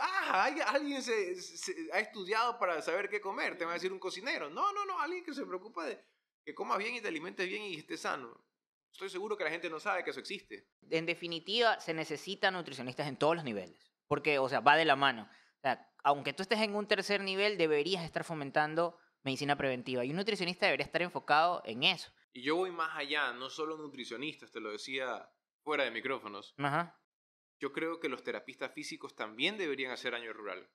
Alguien se ha estudiado para saber qué comer. Te va a decir un cocinero. No, no, no. Alguien que se preocupa de que comas bien y te alimentes bien y estés sano. Estoy seguro que la gente no sabe que eso existe. En definitiva, se necesitan nutricionistas en todos los niveles, porque, o sea, va de la mano. O sea, aunque tú estés en un tercer nivel, deberías estar fomentando medicina preventiva y un nutricionista debería estar enfocado en eso. Y yo voy más allá, no solo nutricionistas, te lo decía fuera de micrófonos. Ajá. Yo creo que los terapistas físicos también deberían hacer año rural.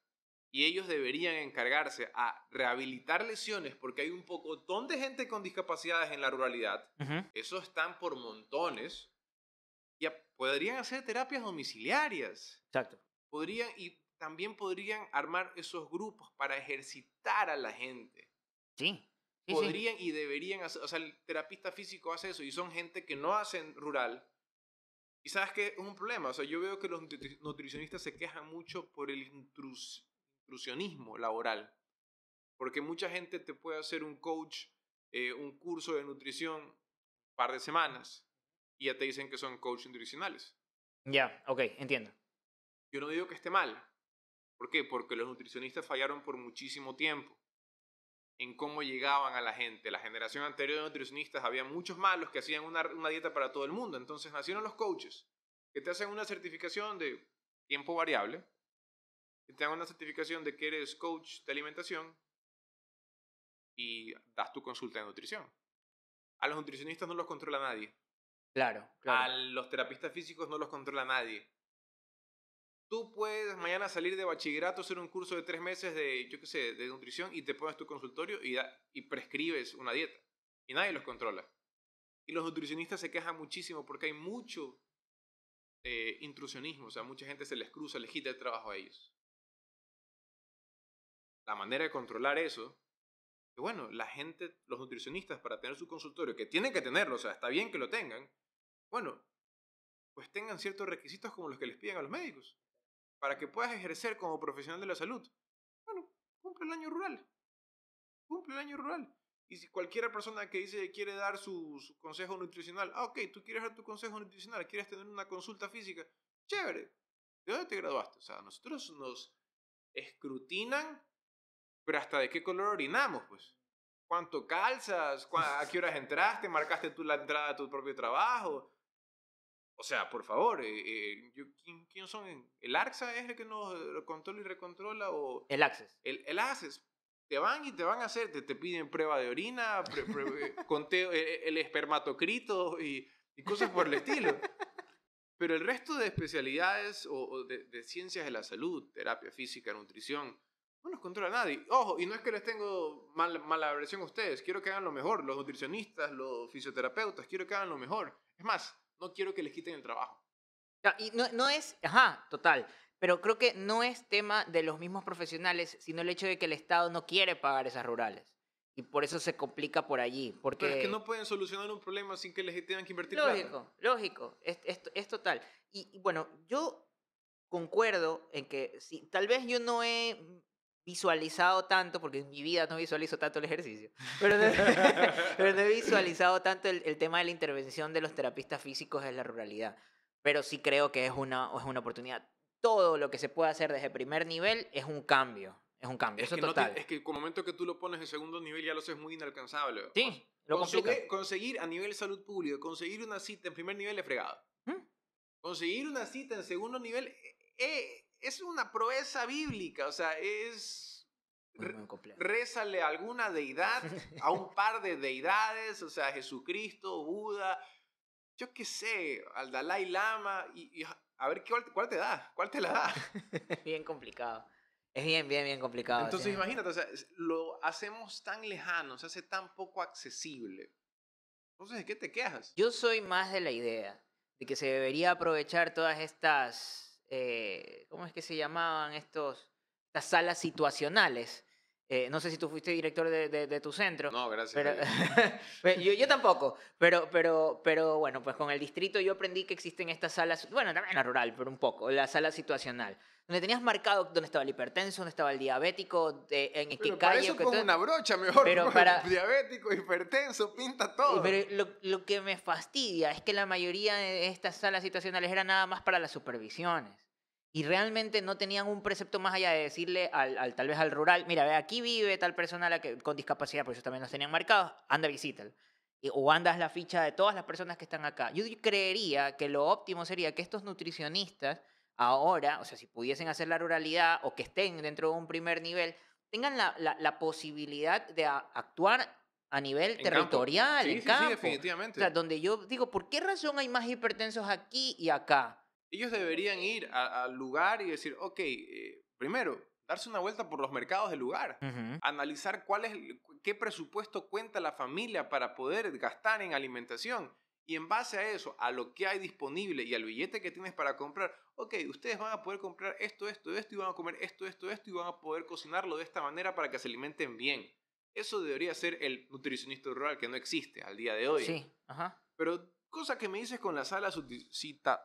Y ellos deberían encargarse a rehabilitar lesiones porque hay un pocotón de gente con discapacidades en la ruralidad. Ujú. Esos están por montones. Ya podrían hacer terapias domiciliarias. Exacto. Y también podrían armar esos grupos para ejercitar a la gente. Sí, sí, sí. Podrían y deberían hacer, o sea, el terapista físico hace eso y son gente que no hacen rural. Y sabes que es un problema, o sea, yo veo que los nutricionistas se quejan mucho por el intrusionismo laboral, porque mucha gente te puede hacer un coach, un curso de nutrición un par de semanas y ya te dicen que son coach nutricionales. Ya, ok, entiendo. Yo no digo que esté mal. ¿Por qué? Porque los nutricionistas fallaron por muchísimo tiempo en cómo llegaban a la gente. La generación anterior de nutricionistas había muchos malos que hacían una dieta para todo el mundo. Entonces nacieron los coaches que te hacen una certificación de tiempo variable, que te dan una certificación de que eres coach de alimentación y das tu consulta de nutrición. A los nutricionistas no los controla nadie. Claro, A claro. los terapistas físicos no los controla nadie. Tú puedes mañana salir de bachillerato, hacer un curso de 3 meses de, yo qué sé, de nutrición y te pones tu consultorio y prescribes una dieta. Y nadie los controla. Y los nutricionistas se quejan muchísimo porque hay mucho intrusionismo. O sea, mucha gente se les cruza, les quita el trabajo a ellos. La manera de controlar eso, que bueno, la gente, los nutricionistas para tener su consultorio, que tienen que tenerlo, o sea, está bien que lo tengan, bueno, pues tengan ciertos requisitos como los que les piden a los médicos, para que puedas ejercer como profesional de la salud. Bueno, cumple el año rural, cumple el año rural. Y si cualquier persona que dice que quiere dar su consejo nutricional, ok, tú quieres dar tu consejo nutricional, quieres tener una consulta física, chévere, ¿De dónde te graduaste? O sea, nosotros nos escrutinan, pero ¿hasta de qué color orinamos, pues? ¿Cuánto calzas? ¿A qué horas entraste? ¿Marcaste tú la entrada de tu propio trabajo? O sea, por favor, ¿quién son? ¿El ARCSA es el que nos controla y recontrola? ¿O El Access. el ACES? Te van y te van a hacer, te piden prueba de orina, conteo, el espermatocrito y cosas por el estilo. Pero el resto de especialidades o de ciencias de la salud, terapia física, nutrición, no los controla nadie. Ojo, y no es que les tengo mala versión a ustedes, quiero que hagan lo mejor. Los nutricionistas, los fisioterapeutas, quiero que hagan lo mejor. Es más, no quiero que les quiten el trabajo. Y no es, ajá, total, pero creo que no es tema de los mismos profesionales, sino el hecho de que el Estado no quiere pagar esas rurales. Y por eso se complica por allí, Pero es que porque... no pueden solucionar un problema sin que les tengan que invertir plata. Lógico, lógico, es total. Y bueno, yo concuerdo en que sí, tal vez yo no he visualizado tanto, porque en mi vida no visualizo tanto el ejercicio, pero no, pero no he visualizado tanto el tema de la intervención de los terapistas físicos en la ruralidad. Pero sí creo que es una oportunidad. Todo lo que se puede hacer desde primer nivel es un cambio, Es eso que, total. es que con el momento que tú lo pones en segundo nivel ya lo haces muy inalcanzable. Sí, lo complica. Conseguir a nivel salud pública, conseguir una cita en primer nivel es fregado. ¿Mm? Conseguir una cita en segundo nivel es una proeza bíblica. O sea, es... Muy complejo. Rézale a alguna deidad, a un par de deidades, o sea, Jesucristo, Buda, yo qué sé, al Dalai Lama, y a ver cuál te da, cuál te la da. Bien complicado. Es bien complicado. Entonces Sí. imagínate, o sea, lo hacemos tan lejano, se hace tan poco accesible. Entonces, ¿de qué te quejas? Yo soy más de la idea de que se debería aprovechar todas estas, ¿cómo es que se llamaban estas salas situacionales? No sé si tú fuiste director de tu centro. No, gracias Pero, a Dios. yo tampoco, pero bueno, pues con el distrito yo aprendí que existen estas salas, bueno, también en la rural, pero un poco, la sala situacional, donde tenías marcado dónde estaba el hipertenso, dónde estaba el diabético, en qué Pero para calle. eso pon una brocha mejor, Pero para, diabético, hipertenso, pinta todo. pero lo que me fastidia es que la mayoría de estas salas situacionales eran nada más para las supervisiones. Y realmente no tenían un precepto más allá de decirle tal vez al rural, mira, ve, aquí vive tal persona con discapacidad, porque ellos también los tenían marcados, anda, visítalo. O andas la ficha de todas las personas que están acá. Yo creería que lo óptimo sería que estos nutricionistas ahora, o sea, si pudiesen hacer la ruralidad o que estén dentro de un primer nivel, tengan la posibilidad de actuar a nivel En campo. territorial, Sí, en sí, campo. definitivamente. O sea, donde yo digo, ¿por qué razón hay más hipertensos aquí y acá? Ellos deberían ir al lugar y decir, ok, primero, darse una vuelta por los mercados del lugar, Ujú. analizar qué presupuesto cuenta la familia para poder gastar en alimentación. Y en base a eso, a lo que hay disponible y al billete que tienes para comprar, ok, ustedes van a poder comprar esto, y van a comer esto, y van a poder cocinarlo de esta manera para que se alimenten bien. Eso debería ser el nutricionista rural que no existe al día de hoy. Sí, ajá. Pero cosa que me dices con la sala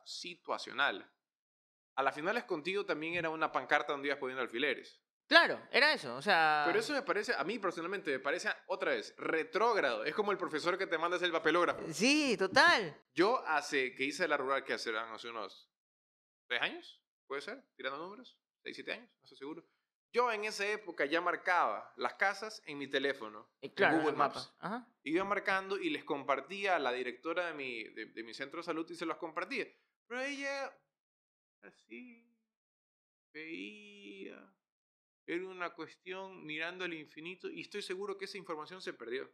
situacional. A las finales contigo también era una pancarta donde ibas poniendo alfileres. Claro, era eso, o sea... Pero eso me parece, a mí personalmente, me parece otra vez retrógrado. Es como el profesor que te manda a hacer el papelógrafo. Sí, total. Yo que hice la rural, que hace unos 3 años, puede ser, tirando números, 6, 7 años, no estoy seguro. Yo en esa época ya marcaba las casas en mi teléfono, Claro, en Google los Maps. Ajá. Iba marcando y les compartía a la directora de mi centro de salud y se los compartía. Pero ella, así, veía. Era una cuestión mirando al infinito y estoy seguro que esa información se perdió.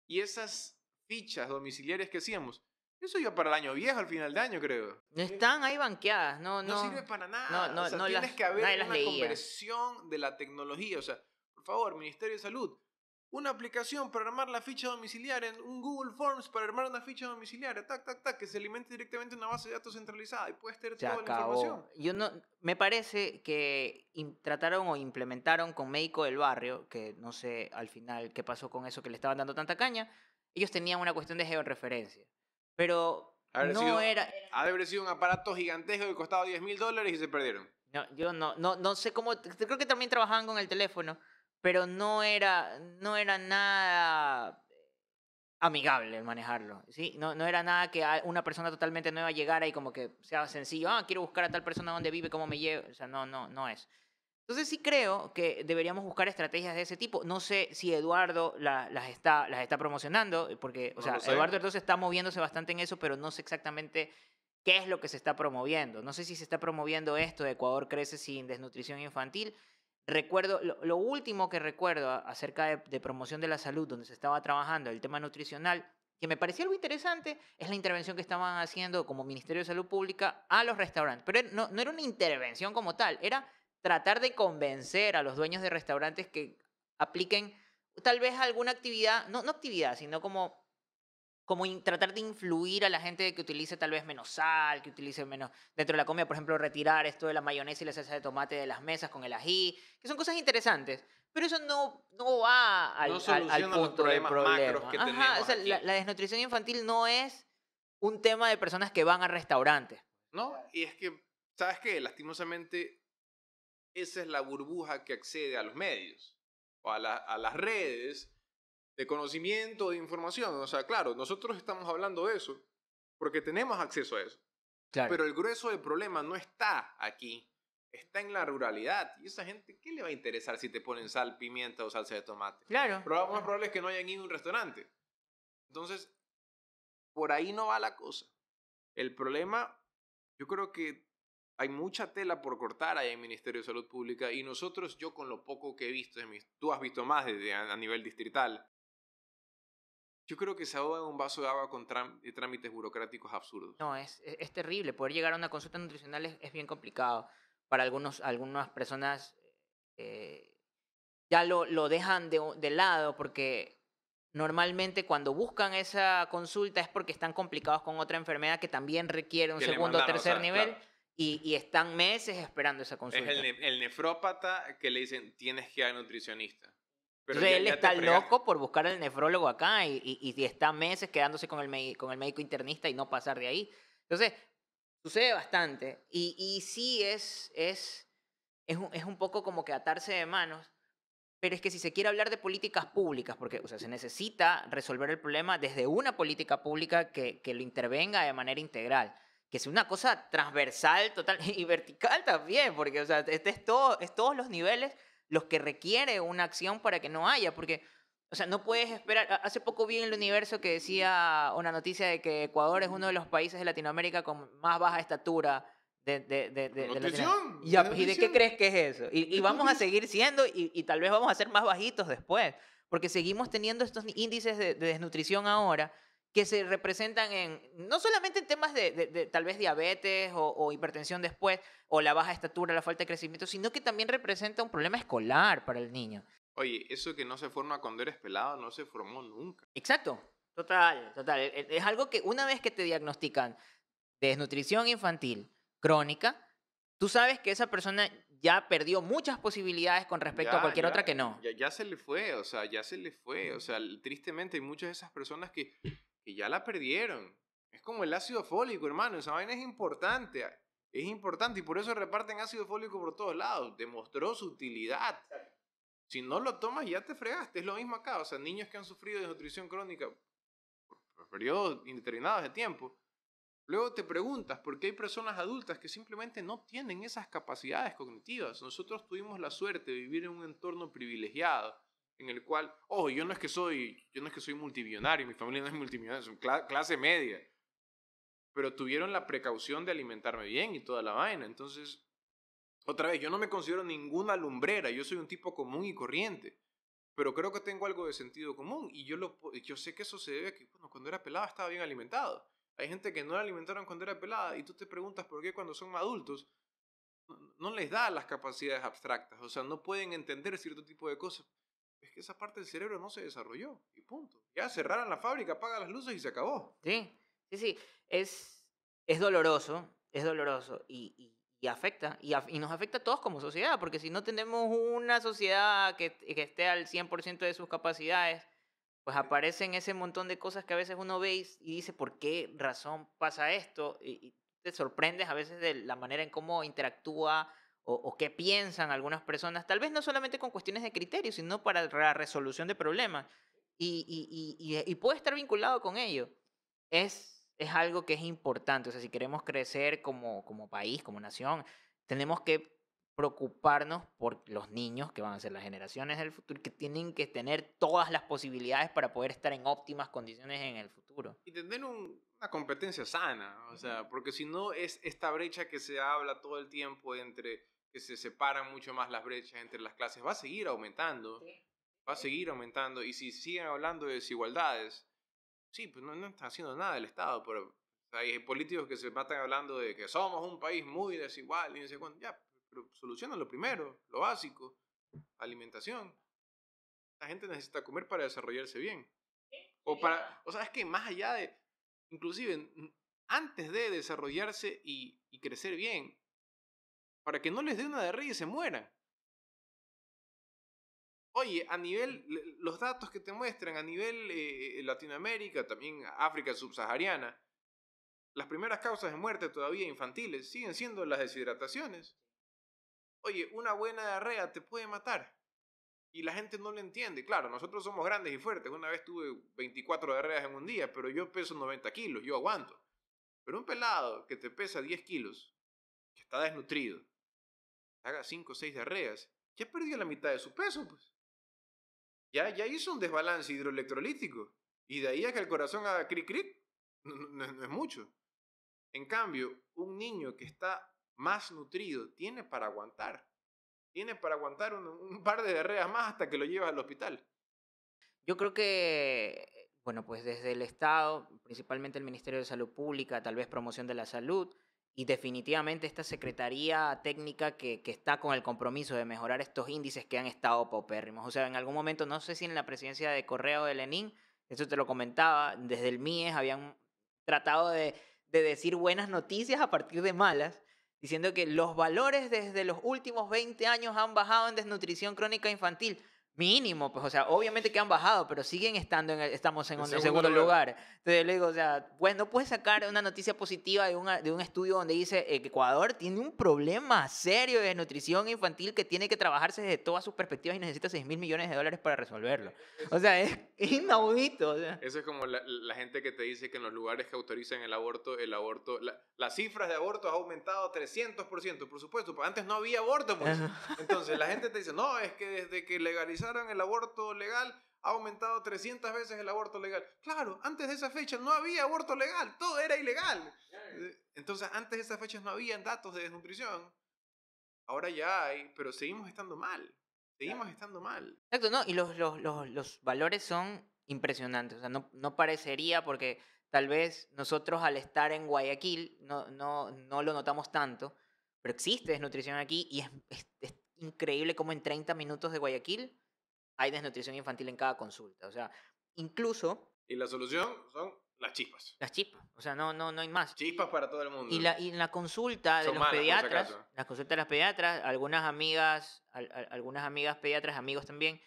Y esas fichas domiciliarias que hacíamos, eso iba para el año viejo, al final de año, creo. Están ahí banqueadas, no No sirve para nada. O sea, tienes que nadie haber las una leía. conversión de la tecnología. O sea, por favor, Ministerio de Salud, una aplicación para armar la ficha domiciliaria, un Google Forms para armar una ficha domiciliaria, que se alimente directamente en una base de datos centralizada y puedes tener Se toda la acabó. información. Yo no, me parece que trataron o implementaron con Médico del Barrio, que no sé al final qué pasó con eso que le estaban dando tanta caña, ellos tenían una cuestión de georreferencia. Pero Ha de no era... haber sido un aparato gigantesco que costaba $10,000 y se perdieron. No, yo no sé cómo, creo que también trabajaban con el teléfono, pero no era nada amigable el manejarlo, ¿sí? No era nada que una persona totalmente nueva llegara y como que sea sencillo, quiero buscar a tal persona donde vive, cómo me lleve, o sea, no es. Entonces sí creo que deberíamos buscar estrategias de ese tipo. No sé si Eduardo las está promocionando, porque, o No sea, lo sé. Eduardo entonces está moviéndose bastante en eso, pero no sé exactamente qué es lo que se está promoviendo. No sé si se está promoviendo esto de Ecuador crece sin desnutrición infantil. Recuerdo, lo último que recuerdo acerca de promoción de la salud, donde se estaba trabajando el tema nutricional, que me parecía algo interesante, es la intervención que estaban haciendo como Ministerio de Salud Pública a los restaurantes. Pero no era una intervención como tal, era tratar de convencer a los dueños de restaurantes que apliquen tal vez alguna actividad, no actividad, sino como tratar de influir a la gente de que utilice tal vez menos sal, que utilice menos dentro de la comida, por ejemplo, retirar esto de la mayonesa y la salsa de tomate de las mesas con el ají, que son cosas interesantes, pero eso no va No al soluciona los punto del problemas macros problema. que Ajá, o tenemos sea, aquí. la desnutrición infantil no es un tema de personas que van a restaurantes. ¿No? Y es que, ¿sabes qué? Lastimosamente, esa es la burbuja que accede a los medios o a las redes de conocimiento, de información. O sea, claro, nosotros estamos hablando de eso porque tenemos acceso a eso. Claro, Pero el grueso del problema no está aquí, está en la ruralidad. Y esa gente, ¿qué le va a interesar si te ponen sal, pimienta o salsa de tomate? claro. Pero lo más probable es que no hayan ido a un restaurante. Entonces, por ahí no va la cosa. El problema, yo creo que hay mucha tela por cortar ahí en el Ministerio de Salud Pública y nosotros, yo con lo poco que he visto, tú has visto más a nivel distrital, yo creo que se ahoga en un vaso de agua con trámites burocráticos absurdos. No, es terrible. Poder llegar a una consulta nutricional es bien complicado. Para algunas personas eh, ya lo dejan de lado porque normalmente cuando buscan esa consulta es porque están complicados con otra enfermedad que también requiere un Que le segundo o mandaron, o tercer sea, nivel claro. y están meses esperando esa Es consulta. el nefrópata que le dicen tienes que ir al nutricionista. Pero Entonces él ya te está fregaste. loco por buscar al nefrólogo acá y está meses quedándose con con el médico internista y no pasar de ahí. Entonces, sucede bastante y sí es un poco como que atarse de manos, pero es que si se quiere hablar de políticas públicas, porque o sea, se necesita resolver el problema desde una política pública que lo intervenga de manera integral, que sea una cosa transversal total y vertical también, porque o sea, es todos los niveles los que requiere una acción para que no haya, porque o sea, no puedes esperar. Hace poco vi en el Universo que decía una noticia de que Ecuador es uno de los países de Latinoamérica con más baja estatura de Latinoamérica. Nutrición, Y, de ¿y de qué nutrición. crees que es eso? Y ¿Qué tú vamos a dices? seguir siendo y tal vez vamos a ser más bajitos después, porque seguimos teniendo estos índices de desnutrición ahora que se representan no solamente en temas de tal vez diabetes o hipertensión después, o la baja estatura, la falta de crecimiento, sino que también representa un problema escolar para el niño. Oye, eso que no se forma cuando eres pelado no se formó nunca. Exacto, total. Es algo que una vez que te diagnostican desnutrición infantil crónica, tú sabes que esa persona ya perdió muchas posibilidades con respecto a Ya, cualquier otra ya, que no. ya se le fue, o sea, ya se le fue. O sea, tristemente hay muchas de esas personas que ya la perdieron. Es como el ácido fólico, hermano. Esa vaina es importante. Es importante y por eso reparten ácido fólico por todos lados. Demostró su utilidad. Si no lo tomas, ya te fregaste. Es lo mismo acá. O sea, niños que han sufrido de nutrición crónica por periodos indeterminados de tiempo. Luego te preguntas por qué hay personas adultas que simplemente no tienen esas capacidades cognitivas. Nosotros tuvimos la suerte de vivir en un entorno privilegiado en el cual, ojo, yo no es que soy multimillonario, mi familia no es multimillonaria, son clase media, pero tuvieron la precaución de alimentarme bien y toda la vaina. Entonces, otra vez, yo no me considero ninguna lumbrera, yo soy un tipo común y corriente, pero creo que tengo algo de sentido común y yo sé que eso se debe a que, bueno, cuando era pelado estaba bien alimentado. Hay gente que no la alimentaron cuando era pelada y tú te preguntas por qué cuando son adultos no les da las capacidades abstractas, o sea, no pueden entender cierto tipo de cosas. Es que esa parte del cerebro no se desarrolló y punto. Ya cerraron la fábrica, apaga las luces y se acabó. Sí, es doloroso, y afecta, y nos afecta a todos como sociedad, porque si no tenemos una sociedad que esté al 100% de sus capacidades, pues aparecen ese montón de cosas que a veces uno ve y dice, ¿por qué razón pasa esto? Y te sorprendes a veces de la manera en cómo interactúa o qué piensan algunas personas, tal vez no solamente con cuestiones de criterio, sino para la resolución de problemas. y puede estar vinculado con ello. Es algo que es importante. O sea, si queremos crecer como país, como nación, tenemos que preocuparnos por los niños que van a ser las generaciones del futuro, que tienen que tener todas las posibilidades para poder estar en óptimas condiciones en el futuro. Y tener una competencia sana, o sea, porque si no es esta brecha que se habla todo el tiempo entre que se separan mucho más las brechas entre las clases, va a seguir aumentando, Sí. va a seguir aumentando, y si siguen hablando de desigualdades, sí, pues no está haciendo nada el Estado, pero o sea, hay políticos que se matan hablando de que somos un país muy desigual y no sé cuánto, ya, pero solucionan lo primero, lo básico, alimentación. La gente necesita comer para desarrollarse bien. O sea, es que más allá de, inclusive antes de desarrollarse y crecer bien, para que no les dé una diarrea y se mueran. Oye, a nivel, los datos que te muestran a nivel Latinoamérica, también África subsahariana, las primeras causas de muerte todavía infantiles siguen siendo las deshidrataciones. Oye, una buena diarrea te puede matar. Y la gente no lo entiende. Claro, nosotros somos grandes y fuertes. Una vez tuve 24 diarreas en un día, pero yo peso 90 kilos, yo aguanto. Pero un pelado que te pesa 10 kilos, que está desnutrido, haga 5 o 6 diarreas, ya perdió la mitad de su peso, pues. Ya hizo un desbalance hidroelectrolítico. Y de ahí a que el corazón haga cric cric, no es mucho. En cambio, un niño que está más nutrido tiene para aguantar. Tiene para aguantar un par de diarreas más hasta que lo llevas al hospital. Yo creo que, bueno, pues desde el Estado, principalmente el Ministerio de Salud Pública, tal vez Promoción de la Salud, y definitivamente esta Secretaría Técnica que está con el compromiso de mejorar estos índices que han estado paupérrimos. O sea, en algún momento, no sé si en la presidencia de Correa o de Lenin, eso te lo comentaba, desde el MIES habían tratado de decir buenas noticias a partir de malas, diciendo que los valores desde los últimos 20 años han bajado en desnutrición crónica infantil. Mínimo, pues, o sea, obviamente que han bajado, pero siguen estando estamos en En un segundo segundo lugar. lugar. Entonces le digo, o sea, pues no puedes sacar una noticia positiva de un estudio donde dice que Ecuador tiene un problema serio de nutrición infantil que tiene que trabajarse desde todas sus perspectivas y necesita 6.000 millones de dólares para resolverlo. O sea, es inaudito. O sea. Eso es como la gente que te dice que en los lugares que autorizan el aborto, las cifras de abortos han aumentado 300%, por supuesto, pues antes no había aborto, pues. Entonces la gente te dice, no, es que desde que legalizaron el aborto legal, ha aumentado 300 veces el aborto legal. Claro, antes de esa fecha no había aborto legal, todo era ilegal. Entonces antes de esas fechas no había datos de desnutrición, ahora ya hay, pero seguimos estando mal, seguimos estando mal. Exacto, ¿no? Y los valores son impresionantes. O sea, no parecería porque tal vez nosotros al estar en Guayaquil no lo notamos tanto, pero existe desnutrición aquí y es increíble cómo en 30 minutos de Guayaquil hay desnutrición infantil en cada consulta. O sea, incluso Y la solución son las chispas. las chispas. O sea, no hay más. Chispas para todo el mundo. Y en la consulta de Son los malas, por si pediatras, acaso. la consulta de las pediatras, algunas amigas pediatras, amigos también,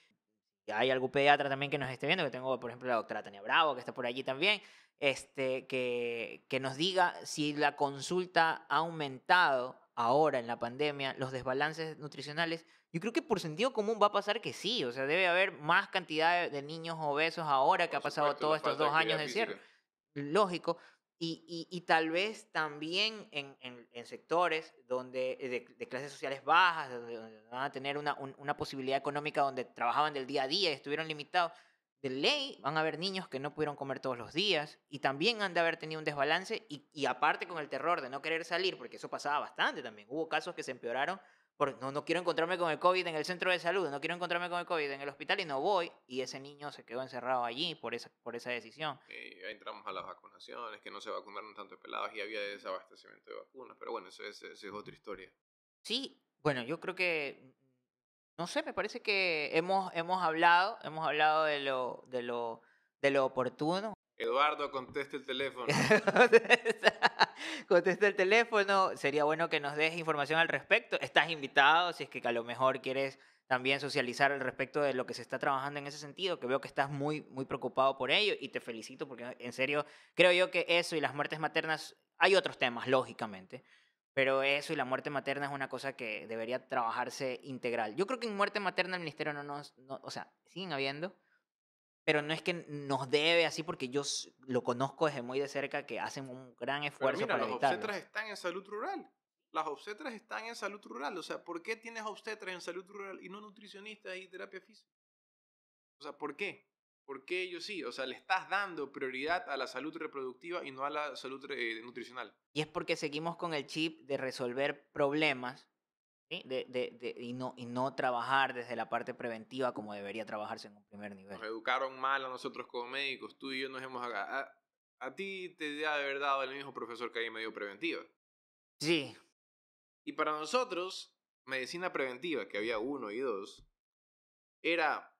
y hay algún pediatra también que nos esté viendo, que tengo, por ejemplo, la doctora Tania Bravo, que está por allí también, que nos diga si la consulta ha aumentado ahora en la pandemia, los desbalances nutricionales. Yo creo que por sentido común va a pasar que sí, o sea, debe haber más cantidad de niños obesos ahora que Por ha pasado supuesto, todos la estos falta de 2 años actividad de encierro. física. Lógico. Y tal vez también en sectores donde, de clases sociales bajas, donde van a tener una posibilidad económica donde trabajaban del día a día y estuvieron limitados, de ley van a haber niños que no pudieron comer todos los días y también han de haber tenido un desbalance y aparte con el terror de no querer salir, porque eso pasaba bastante también. Hubo casos que se empeoraron por no quiero encontrarme con el COVID en el centro de salud, no quiero encontrarme con el COVID en el hospital y no voy, y ese niño se quedó encerrado allí por esa decisión. Ahí entramos a las vacunaciones, que no se vacunaron tanto de pelados y había desabastecimiento de vacunas. Pero bueno, esa es otra historia. Sí, bueno, yo creo que, no sé, me parece que hemos hablado de lo oportuno. Eduardo, conteste el teléfono. Contesta el teléfono, sería bueno que nos des información al respecto. Estás invitado, si es que a lo mejor quieres también socializar al respecto de lo que se está trabajando en ese sentido, que veo que estás muy, muy preocupado por ello y te felicito porque en serio creo yo que eso y las muertes maternas, hay otros temas, lógicamente, pero eso y la muerte materna es una cosa que debería trabajarse integral. Yo creo que en muerte materna el ministerio o sea, siguen habiendo, pero no es que nos debe así porque yo lo conozco desde muy de cerca que hacen un gran Pero esfuerzo mira, para los evitarlo. obstetras están en salud rural. Las obstetras están en salud rural. O sea, ¿por qué tienes obstetras en salud rural y no nutricionistas y terapia física? O sea, ¿por qué? ¿Por qué ellos sí? O sea, le estás dando prioridad a la salud reproductiva y no a la salud nutricional. Y es porque seguimos con el chip de resolver problemas, ¿sí? Y no trabajar desde la parte preventiva como debería trabajarse en un primer nivel. Nos educaron mal a nosotros como médicos. Tú y yo nos hemos... A ti te debe haber dado el mismo profesor que a mí me dio preventiva. Sí, Y para nosotros, medicina preventiva, que había 1 y 2, era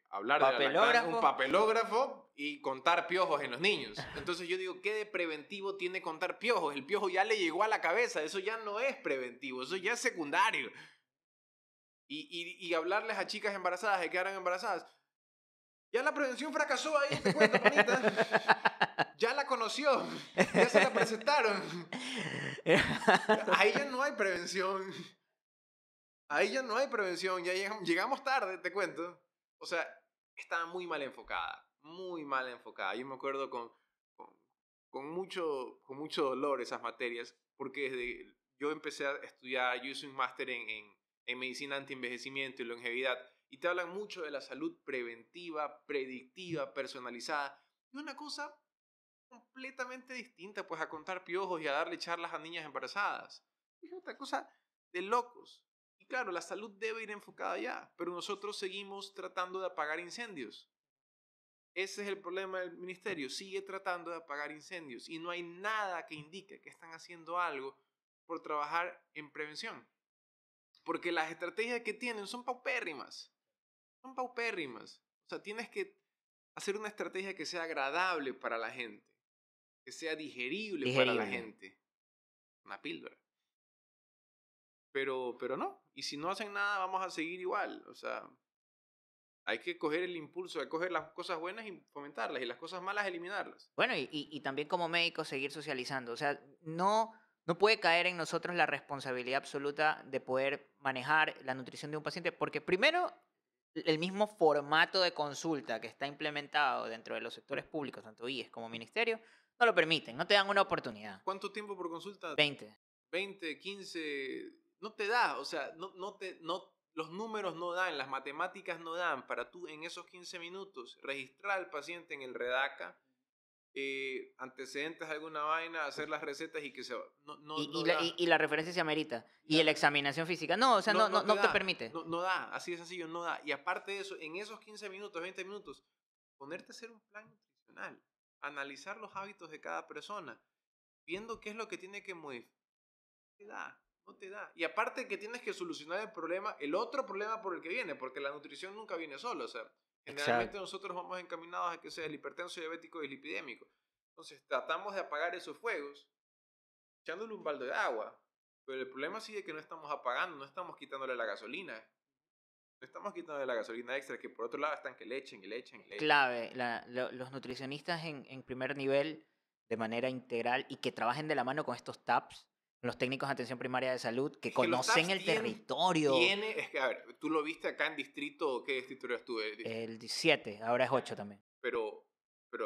hablar de la lactancia, un papelógrafo. papelógrafo y contar piojos en los niños. Entonces yo digo, ¿qué de preventivo tiene contar piojos? El piojo ya le llegó a la cabeza, eso ya no es preventivo, eso ya es secundario. Y hablarles a chicas embarazadas de que quedaran embarazadas. Ya la prevención fracasó ahí, te cuento, panita. Ya la conoció, ya se la presentaron. Ahí ya no hay prevención. Ahí ya no hay prevención, ya llegamos tarde, te cuento. O sea, estaba muy mal enfocada, muy mal enfocada. Yo me acuerdo con, con mucho dolor esas materias, porque desde yo empecé a estudiar, yo hice un máster en medicina anti-envejecimiento y longevidad, y te hablan mucho de la salud preventiva, predictiva, personalizada, y una cosa completamente distinta, pues a contar piojos y a darle charlas a niñas embarazadas. Es otra cosa de locos. Y claro, la salud debe ir enfocada allá, pero nosotros seguimos tratando de apagar incendios. Ese es el problema del ministerio, sigue tratando de apagar incendios y no hay nada que indique que están haciendo algo por trabajar en prevención. Porque las estrategias que tienen son paupérrimas. Son paupérrimas. O sea, tienes que hacer una estrategia que sea agradable para la gente, que sea digerible para la digerible. gente. Una píldora. Pero no. Y si no hacen nada, vamos a seguir igual. O sea, hay que coger el impulso, hay que coger las cosas buenas y fomentarlas y las cosas malas eliminarlas. Bueno, y también como médicos seguir socializando. O sea, no puede caer en nosotros la responsabilidad absoluta de poder manejar la nutrición de un paciente, porque primero, el mismo formato de consulta que está implementado dentro de los sectores públicos, tanto IES como ministerio, no lo permiten, no te dan una oportunidad. ¿Cuánto tiempo por consulta? 20. 20, 15, no te da, o sea, los números no dan, las matemáticas no dan para tú en esos 15 minutos registrar al paciente en el Redaca, antecedentes de alguna vaina, hacer las recetas y que se va. No da. Y la referencia se amerita. Y la examinación física. No, o sea, no te permite. No da, así de sencillo, no da. Y aparte de eso, en esos 15 minutos, 20 minutos, ponerte a hacer un plan nutricional, analizar los hábitos de cada persona, viendo qué es lo que tiene que modificar. No te da, no te da. Y aparte que tienes que solucionar el problema, el otro problema por el que viene, porque la nutrición nunca viene sola. O sea, generalmente Exacto. nosotros vamos encaminados a que sea el hipertenso, diabético y el lipidémico. Entonces tratamos de apagar esos fuegos echándole un balde de agua. Pero el problema sigue que no estamos apagando, no estamos quitándole la gasolina. No estamos quitándole la gasolina extra, que por otro lado están que le echen, que le echen, que le echen. Clave, los nutricionistas en primer nivel, de manera integral, y que trabajen de la mano con estos TAPS, los técnicos de atención primaria de salud, que Es que los conocen TAPS el territorio. es que, a ver, tú lo viste acá en distrito, ¿qué distrito eras tú? El 7, ahora es 8 también. Pero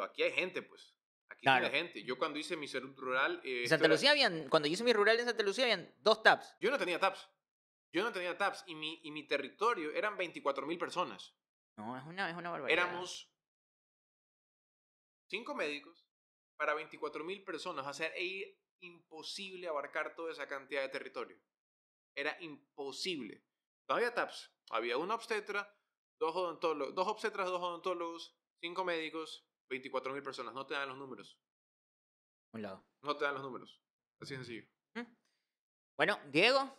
aquí hay gente, pues. Aquí Claro. hay gente. Yo cuando hice mi salud rural... En Santa Lucía cuando yo hice mi rural en Santa Lucía, habían 2 TAPS. Yo no tenía TAPS. Yo no tenía TAPS. Y mi territorio eran 24,000 personas. No, es una barbaridad. Éramos 5 médicos para 24,000 personas. O sea, era imposible abarcar toda esa cantidad de territorio. Era imposible. No había TAPS. Había una obstetra, dos obstetras, 2 odontólogos, 5 médicos, 24,000 personas. No te dan los números. Un lado. No te dan los números. Así de sencillo. Bueno, Diego,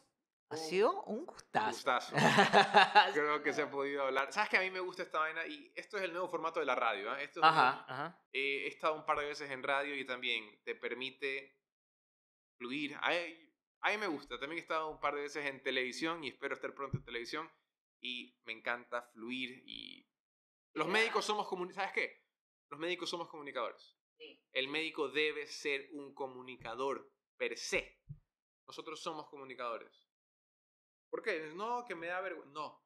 ha sido un gustazo. Gustazo. Creo que se ha podido hablar. ¿Sabes que a mí me gusta esta vaina? Y esto es el nuevo formato de la radio. Esto es Ajá. he estado un par de veces en radio y también te permite fluir. A mí me gusta. También he estado un par de veces en televisión y espero estar pronto en televisión. Y me encanta fluir. Y los médicos somos ¿sabes qué? Los médicos somos comunicadores. Sí. El médico debe ser un comunicador per se. Nosotros somos comunicadores. ¿Por qué? No, que me da vergüenza. No.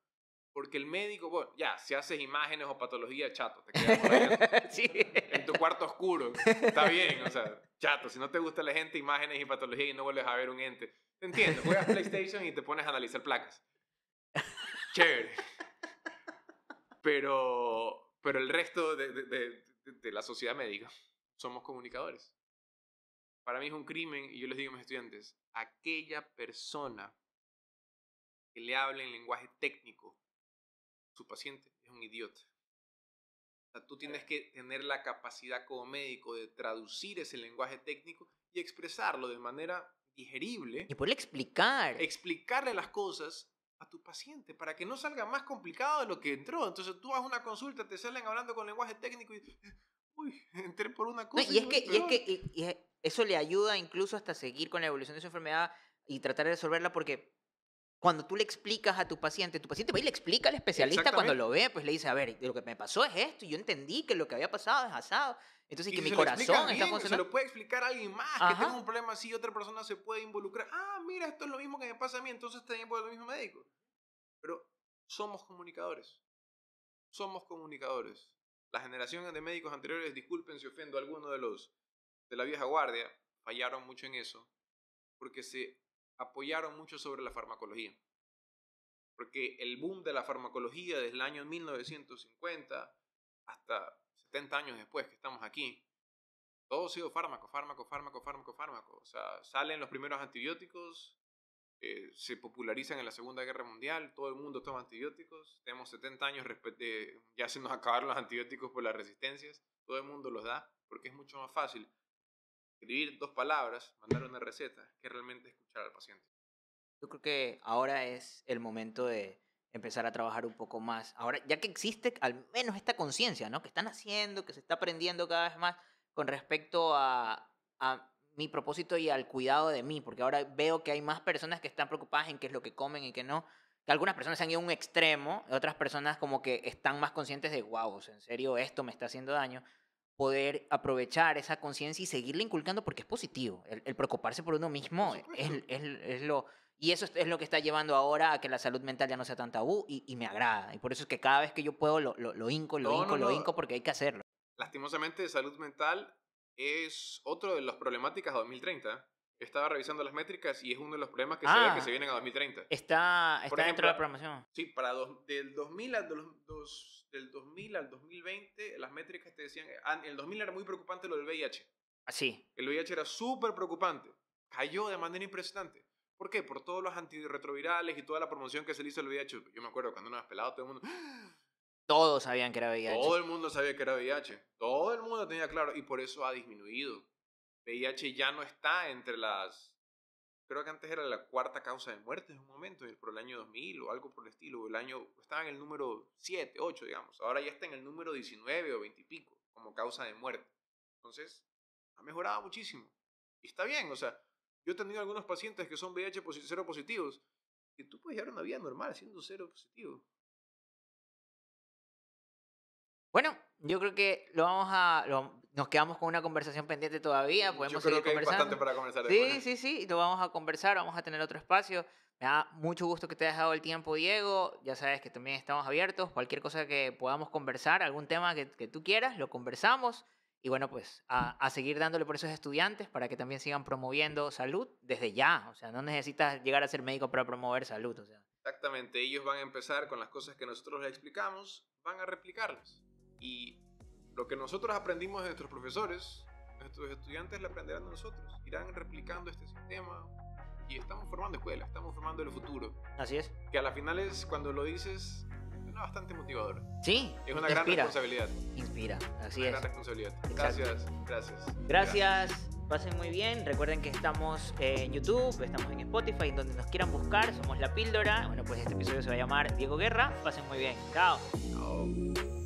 Porque el médico, bueno, ya, si haces imágenes o patología, chato, te quedas por ahí Sí. en tu cuarto oscuro. Está bien, o sea, chato, si no te gusta la gente, imágenes y patología y no vuelves a ver un ente. Te entiendo, juegas PlayStation y te pones a analizar placas. Chévere. Pero el resto de la sociedad médica somos comunicadores. Para mí es un crimen, y yo les digo a mis estudiantes, aquella persona que le hable en lenguaje técnico a su paciente es un idiota. O sea, tú tienes que tener la capacidad como médico de traducir ese lenguaje técnico y expresarlo de manera digerible. Y poderle explicar. Explicarle las cosas a tu paciente para que no salga más complicado de lo que entró. Entonces tú vas a una consulta, te salen hablando con lenguaje técnico y... Uy, entré por una cosa. No, y eso le ayuda incluso hasta seguir con la evolución de su enfermedad y tratar de resolverla porque cuando tú le explicas a tu paciente va y le explica al especialista cuando lo ve, pues le dice, a ver, lo que me pasó es esto, y yo entendí que lo que había pasado es asado, entonces y que si mi corazón está funcionando. Se funcionando. lo puede explicar a alguien más, Ajá. que tenga un problema así, otra persona se puede involucrar. Ah, mira, esto es lo mismo que me pasa a mí, entonces también puedo el mismo médico. Pero somos comunicadores. Somos comunicadores. Las generaciones de médicos anteriores, disculpen si ofendo a alguno de la vieja guardia, fallaron mucho en eso, porque se apoyaron mucho sobre la farmacología. Porque el boom de la farmacología desde el año 1950 hasta 70 años después que estamos aquí, todo ha sido fármaco. O sea, salen los primeros antibióticos, se popularizan en la Segunda Guerra Mundial, todo el mundo toma antibióticos, tenemos 70 años, ya se nos acabaron los antibióticos por las resistencias, todo el mundo los da, porque es mucho más fácil escribir 2 palabras, mandar una receta, que realmente escuchar al paciente. Yo creo que ahora es el momento de empezar a trabajar un poco más. Ahora, ya que existe al menos esta conciencia, ¿no? Que están haciendo, que se está aprendiendo cada vez más con respecto a mi propósito y al cuidado de mí, porque ahora veo que hay más personas que están preocupadas en qué es lo que comen y qué no. Que algunas personas se han ido a un extremo, otras personas como que están más conscientes de, wow, o sea, en serio, esto me está haciendo daño. Poder aprovechar esa conciencia y seguirle inculcando porque es positivo. El preocuparse por uno mismo es lo... Y eso es lo que está llevando ahora a que la salud mental ya no sea tan tabú y me agrada. Y por eso es que cada vez que yo puedo lo hinco porque hay que hacerlo. Lastimosamente, salud mental es otro de las problemáticas a 2030. Yo estaba revisando las métricas y es uno de los problemas que se ve que se vienen a 2030. Está Por ejemplo, dentro de la programación. Sí, del 2000 al 2020, las métricas te decían... En el 2000 era muy preocupante lo del VIH. Así. El VIH era súper preocupante. Cayó de manera impresionante. ¿Por qué? Por todos los antirretrovirales y toda la promoción que se le hizo al VIH. Yo me acuerdo cuando era pelado, todo el mundo... Todos sabían que era VIH. Todo el mundo sabía que era VIH. Todo el mundo tenía claro. Y por eso ha disminuido. VIH ya no está entre las... Creo que antes era la 4ª causa de muerte en un momento, por el año 2000 o algo por el estilo. Estaba en el número 7, 8, digamos. Ahora ya está en el número 19 o 20 y pico como causa de muerte. Entonces, ha mejorado muchísimo. Y está bien, o sea... Yo he tenido algunos pacientes que son VIH cero positivos que tú puedes llevar una vida normal siendo cero positivo. Bueno, yo creo que nos quedamos con una conversación pendiente todavía. Podemos yo creo seguir que hay conversando. bastante para conversar después. Sí, lo vamos a conversar, vamos a tener otro espacio. Me da mucho gusto que te hayas dado el tiempo, Diego. Ya sabes que también estamos abiertos. Cualquier cosa que podamos conversar, algún tema que tú quieras, lo conversamos. Y bueno, pues a seguir dándole por esos estudiantes para que también sigan promoviendo salud desde ya. O sea, no necesitas llegar a ser médico para promover salud. O sea. Exactamente, ellos van a empezar con las cosas que nosotros les explicamos, van a replicarlas. Y lo que nosotros aprendimos de nuestros profesores, nuestros estudiantes lo aprenderán de nosotros. Irán replicando este sistema y estamos formando escuelas, estamos formando el futuro. Así es. Que a la final es, cuando lo dices... bastante motivador. Sí, es una gran responsabilidad. Inspira, así es. Una gran responsabilidad. Gracias. Gracias. Pasen muy bien. Recuerden que estamos en YouTube, estamos en Spotify, donde nos quieran buscar. Somos La Píldora. Bueno, pues este episodio se va a llamar Diego Guerra. Pasen muy bien. Chao. Chao.